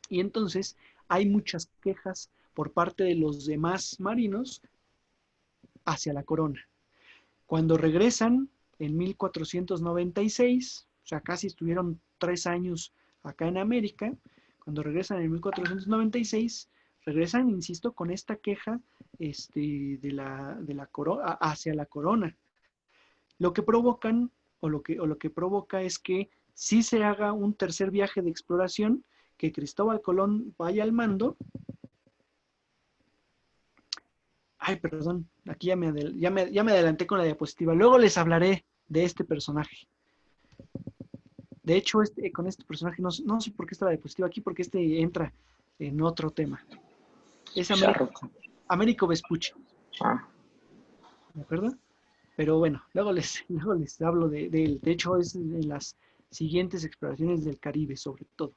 Y entonces hay muchas quejas por parte de los demás marinos hacia la corona. Cuando regresan en 1496, o sea, casi estuvieron 3 años acá en América, cuando regresan en 1496, regresan, insisto, con esta queja de la corona, hacia la corona. Lo que provocan, o lo que provoca es que sí se haga un tercer viaje de exploración, que Cristóbal Colón vaya al mando. Ay, perdón, aquí ya me adelanté con la diapositiva. Luego les hablaré de este personaje. De hecho, con este personaje, no sé por qué está la diapositiva aquí, porque entra en otro tema. Es Américo Vespucci. ¿De acuerdo? Pero bueno, luego les hablo de él. De hecho, es en las siguientes exploraciones del Caribe, sobre todo.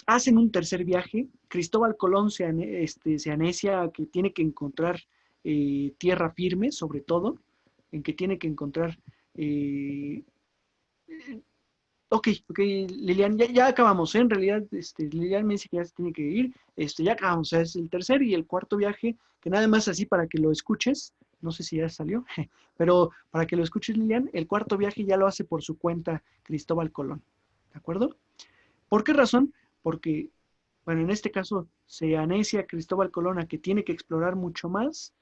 Hacen un tercer viaje. Cristóbal Colón se anecia a que tiene que encontrar tierra firme, sobre todo, en que tiene que encontrar... Ok, Lilian, ya acabamos, ¿eh? En realidad, Lilian me dice que ya se tiene que ir, ya acabamos, o sea, es el tercer y el cuarto viaje, que nada más así para que lo escuches, no sé si ya salió, pero para que lo escuches, Lilian, el cuarto viaje ya lo hace por su cuenta Cristóbal Colón, ¿de acuerdo? ¿Por qué razón? Porque, bueno, en este caso se anecia Cristóbal Colón a que tiene que explorar mucho más,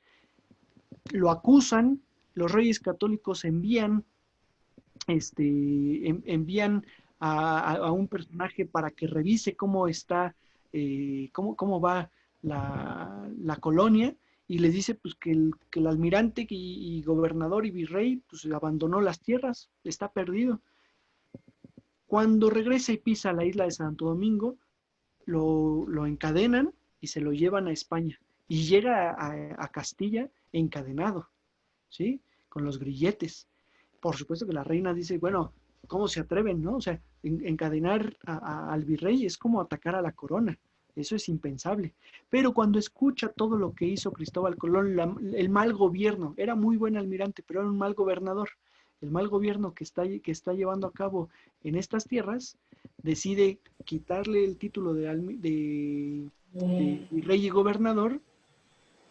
lo acusan, los reyes católicos envían a un personaje para que revise cómo está, cómo va la colonia, y les dice pues que el almirante y gobernador y virrey pues abandonó las tierras, está perdido. Cuando regresa y pisa la isla de Santo Domingo, lo encadenan y se lo llevan a España. Y llega a Castilla encadenado, ¿sí? Con los grilletes. Por supuesto que la reina dice, bueno, ¿cómo se atreven, no? O sea, encadenar al virrey es como atacar a la corona. Eso es impensable. Pero cuando escucha todo lo que hizo Cristóbal Colón, el mal gobierno, era muy buen almirante, pero era un mal gobernador. El mal gobierno que está llevando a cabo en estas tierras, decide quitarle el título de virrey y gobernador,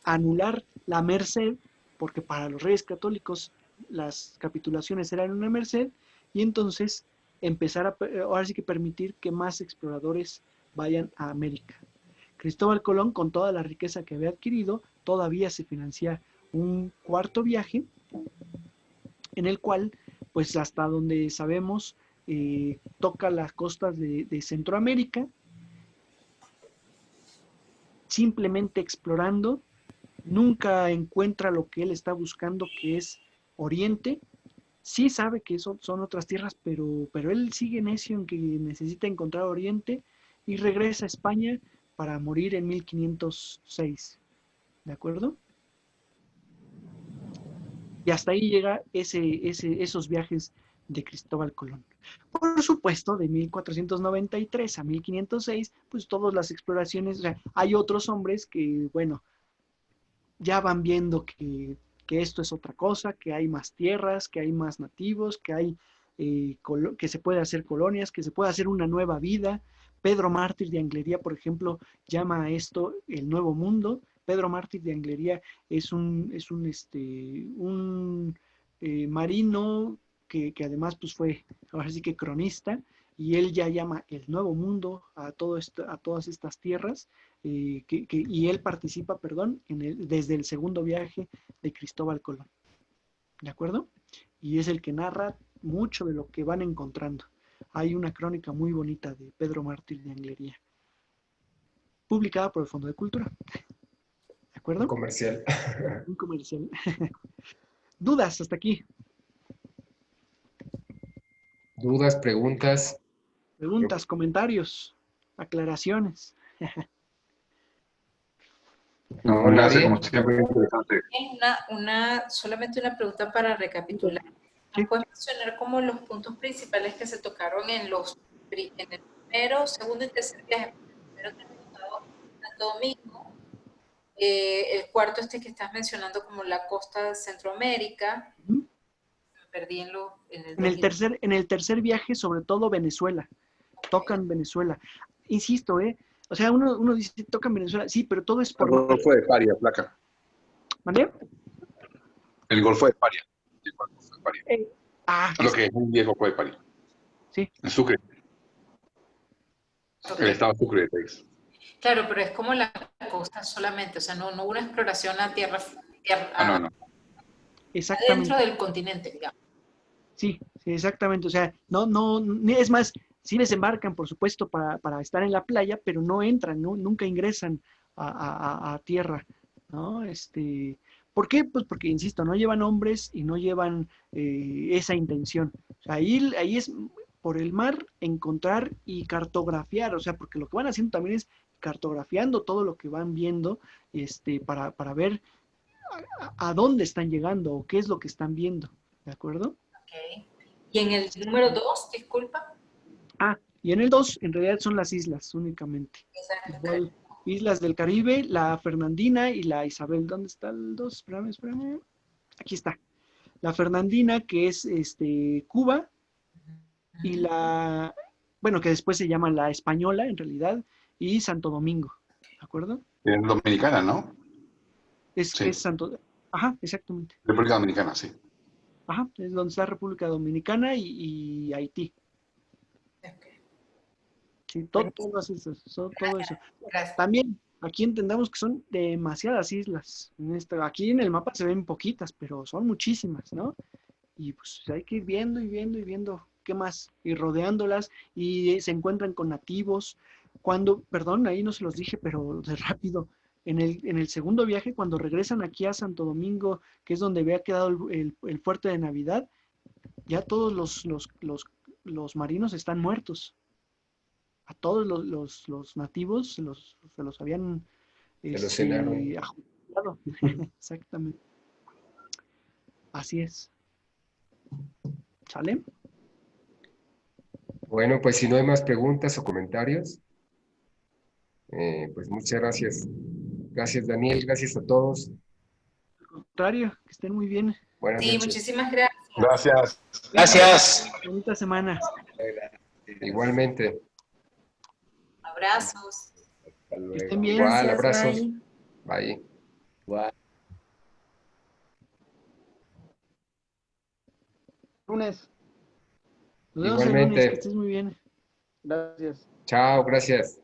anular la merced, porque para los reyes católicos las capitulaciones eran una merced, y entonces empezar ahora sí que permitir que más exploradores vayan a América. Cristóbal Colón, con toda la riqueza que había adquirido, todavía se financia un cuarto viaje, en el cual, pues hasta donde sabemos, toca las costas de Centroamérica, simplemente explorando. Nunca encuentra lo que él está buscando, que es Oriente. Sí sabe que son otras tierras, pero él sigue necio en que necesita encontrar Oriente, y regresa a España para morir en 1506. ¿De acuerdo? Y hasta ahí llega esos viajes de Cristóbal Colón. Por supuesto, de 1493 a 1506, pues todas las exploraciones, o sea, hay otros hombres que, bueno, ya van viendo que esto es otra cosa, que hay más tierras, que hay más nativos, que hay que se puede hacer colonias, que se puede hacer una nueva vida. Pedro Mártir de Anglería, por ejemplo, llama a esto el Nuevo Mundo. Pedro Mártir de Anglería es un marino que además pues fue, ahora sí que cronista, y él ya llama el Nuevo Mundo a todas estas tierras, y él participa, perdón, desde el segundo viaje de Cristóbal Colón. ¿De acuerdo? Y es el que narra mucho de lo que van encontrando. Hay una crónica muy bonita de Pedro Mártir de Anglería, publicada por el Fondo de Cultura. ¿De acuerdo? Un comercial. Un comercial. ¿Dudas hasta aquí? ¿Dudas, preguntas? Preguntas, comentarios, aclaraciones. No, ¿Nadie? gracias, como siempre, interesante. Solamente una pregunta para recapitular. Sí. ¿Nos puedes mencionar como los puntos principales que se tocaron en el primero, segundo y tercer viaje? Primero que has contado Santo Domingo, el cuarto que estás mencionando como la costa de Centroamérica. Me perdí en el tercer viaje, sobre todo Venezuela. Tocan Venezuela. Insisto, o sea, uno dice, tocan Venezuela, sí, pero todo es por... El Golfo de Paria, placa. ¿Mandé? El Golfo de Paria. El Golfo de Paria. Lo que es un viejo Golfo de Paria. Sí. En Sucre. Okay. El estado de Sucre de Texas. Claro, pero es como la costa solamente, o sea, no hubo una exploración a tierra no. Exactamente. dentro del continente, digamos. Sí, exactamente. O sea, no, es más, sí desembarcan, por supuesto, para estar en la playa, pero no entran, nunca ingresan a tierra, ¿no? ¿Por qué? Pues porque, insisto, no llevan hombres y no llevan esa intención. O sea, ahí es por el mar encontrar y cartografiar, o sea, porque lo que van haciendo también es cartografiando todo lo que van viendo, para ver a dónde están llegando o qué es lo que están viendo, ¿de acuerdo? Okay. Y en el número 2, disculpa. Y en el 2, en realidad son las islas únicamente. Igual, islas del Caribe, la Fernandina y la Isabel. ¿Dónde está el 2? Espérame. Aquí está. La Fernandina, que es Cuba, y que después se llama la Española, en realidad, y Santo Domingo, ¿de acuerdo? Es Dominicana, ¿no? Sí. Es Santo... Ajá, exactamente. República Dominicana, sí. Ajá, es donde está República Dominicana y Haití. Okay. Sí, todo eso. Gracias. También, aquí entendamos que son demasiadas islas. Aquí en el mapa se ven poquitas, pero son muchísimas, ¿no? Y pues hay que ir viendo qué más, y rodeándolas, y se encuentran con nativos. Cuando, perdón, ahí no se los dije, pero de rápido, en el segundo viaje, cuando regresan aquí a Santo Domingo, que es donde había quedado el fuerte de Navidad, ya todos los marinos están muertos. A todos los nativos se los habían Se los cenaron. ajusticiado. Exactamente. Así es. ¿Sale? Bueno, pues si no hay más preguntas o comentarios, pues muchas gracias. Gracias, Daniel. Gracias a todos. Al contrario, que estén muy bien. Buenas Sí, noches. muchísimas gracias. Gracias. Gracias. Bonita semana. Igualmente. Abrazos. Hasta luego. Que estén bien. Igual, Gracias, abrazos. bye. Bye. Lunes. Nos vemos el lunes, Igualmente. que estés muy bien. Gracias. Chao, gracias.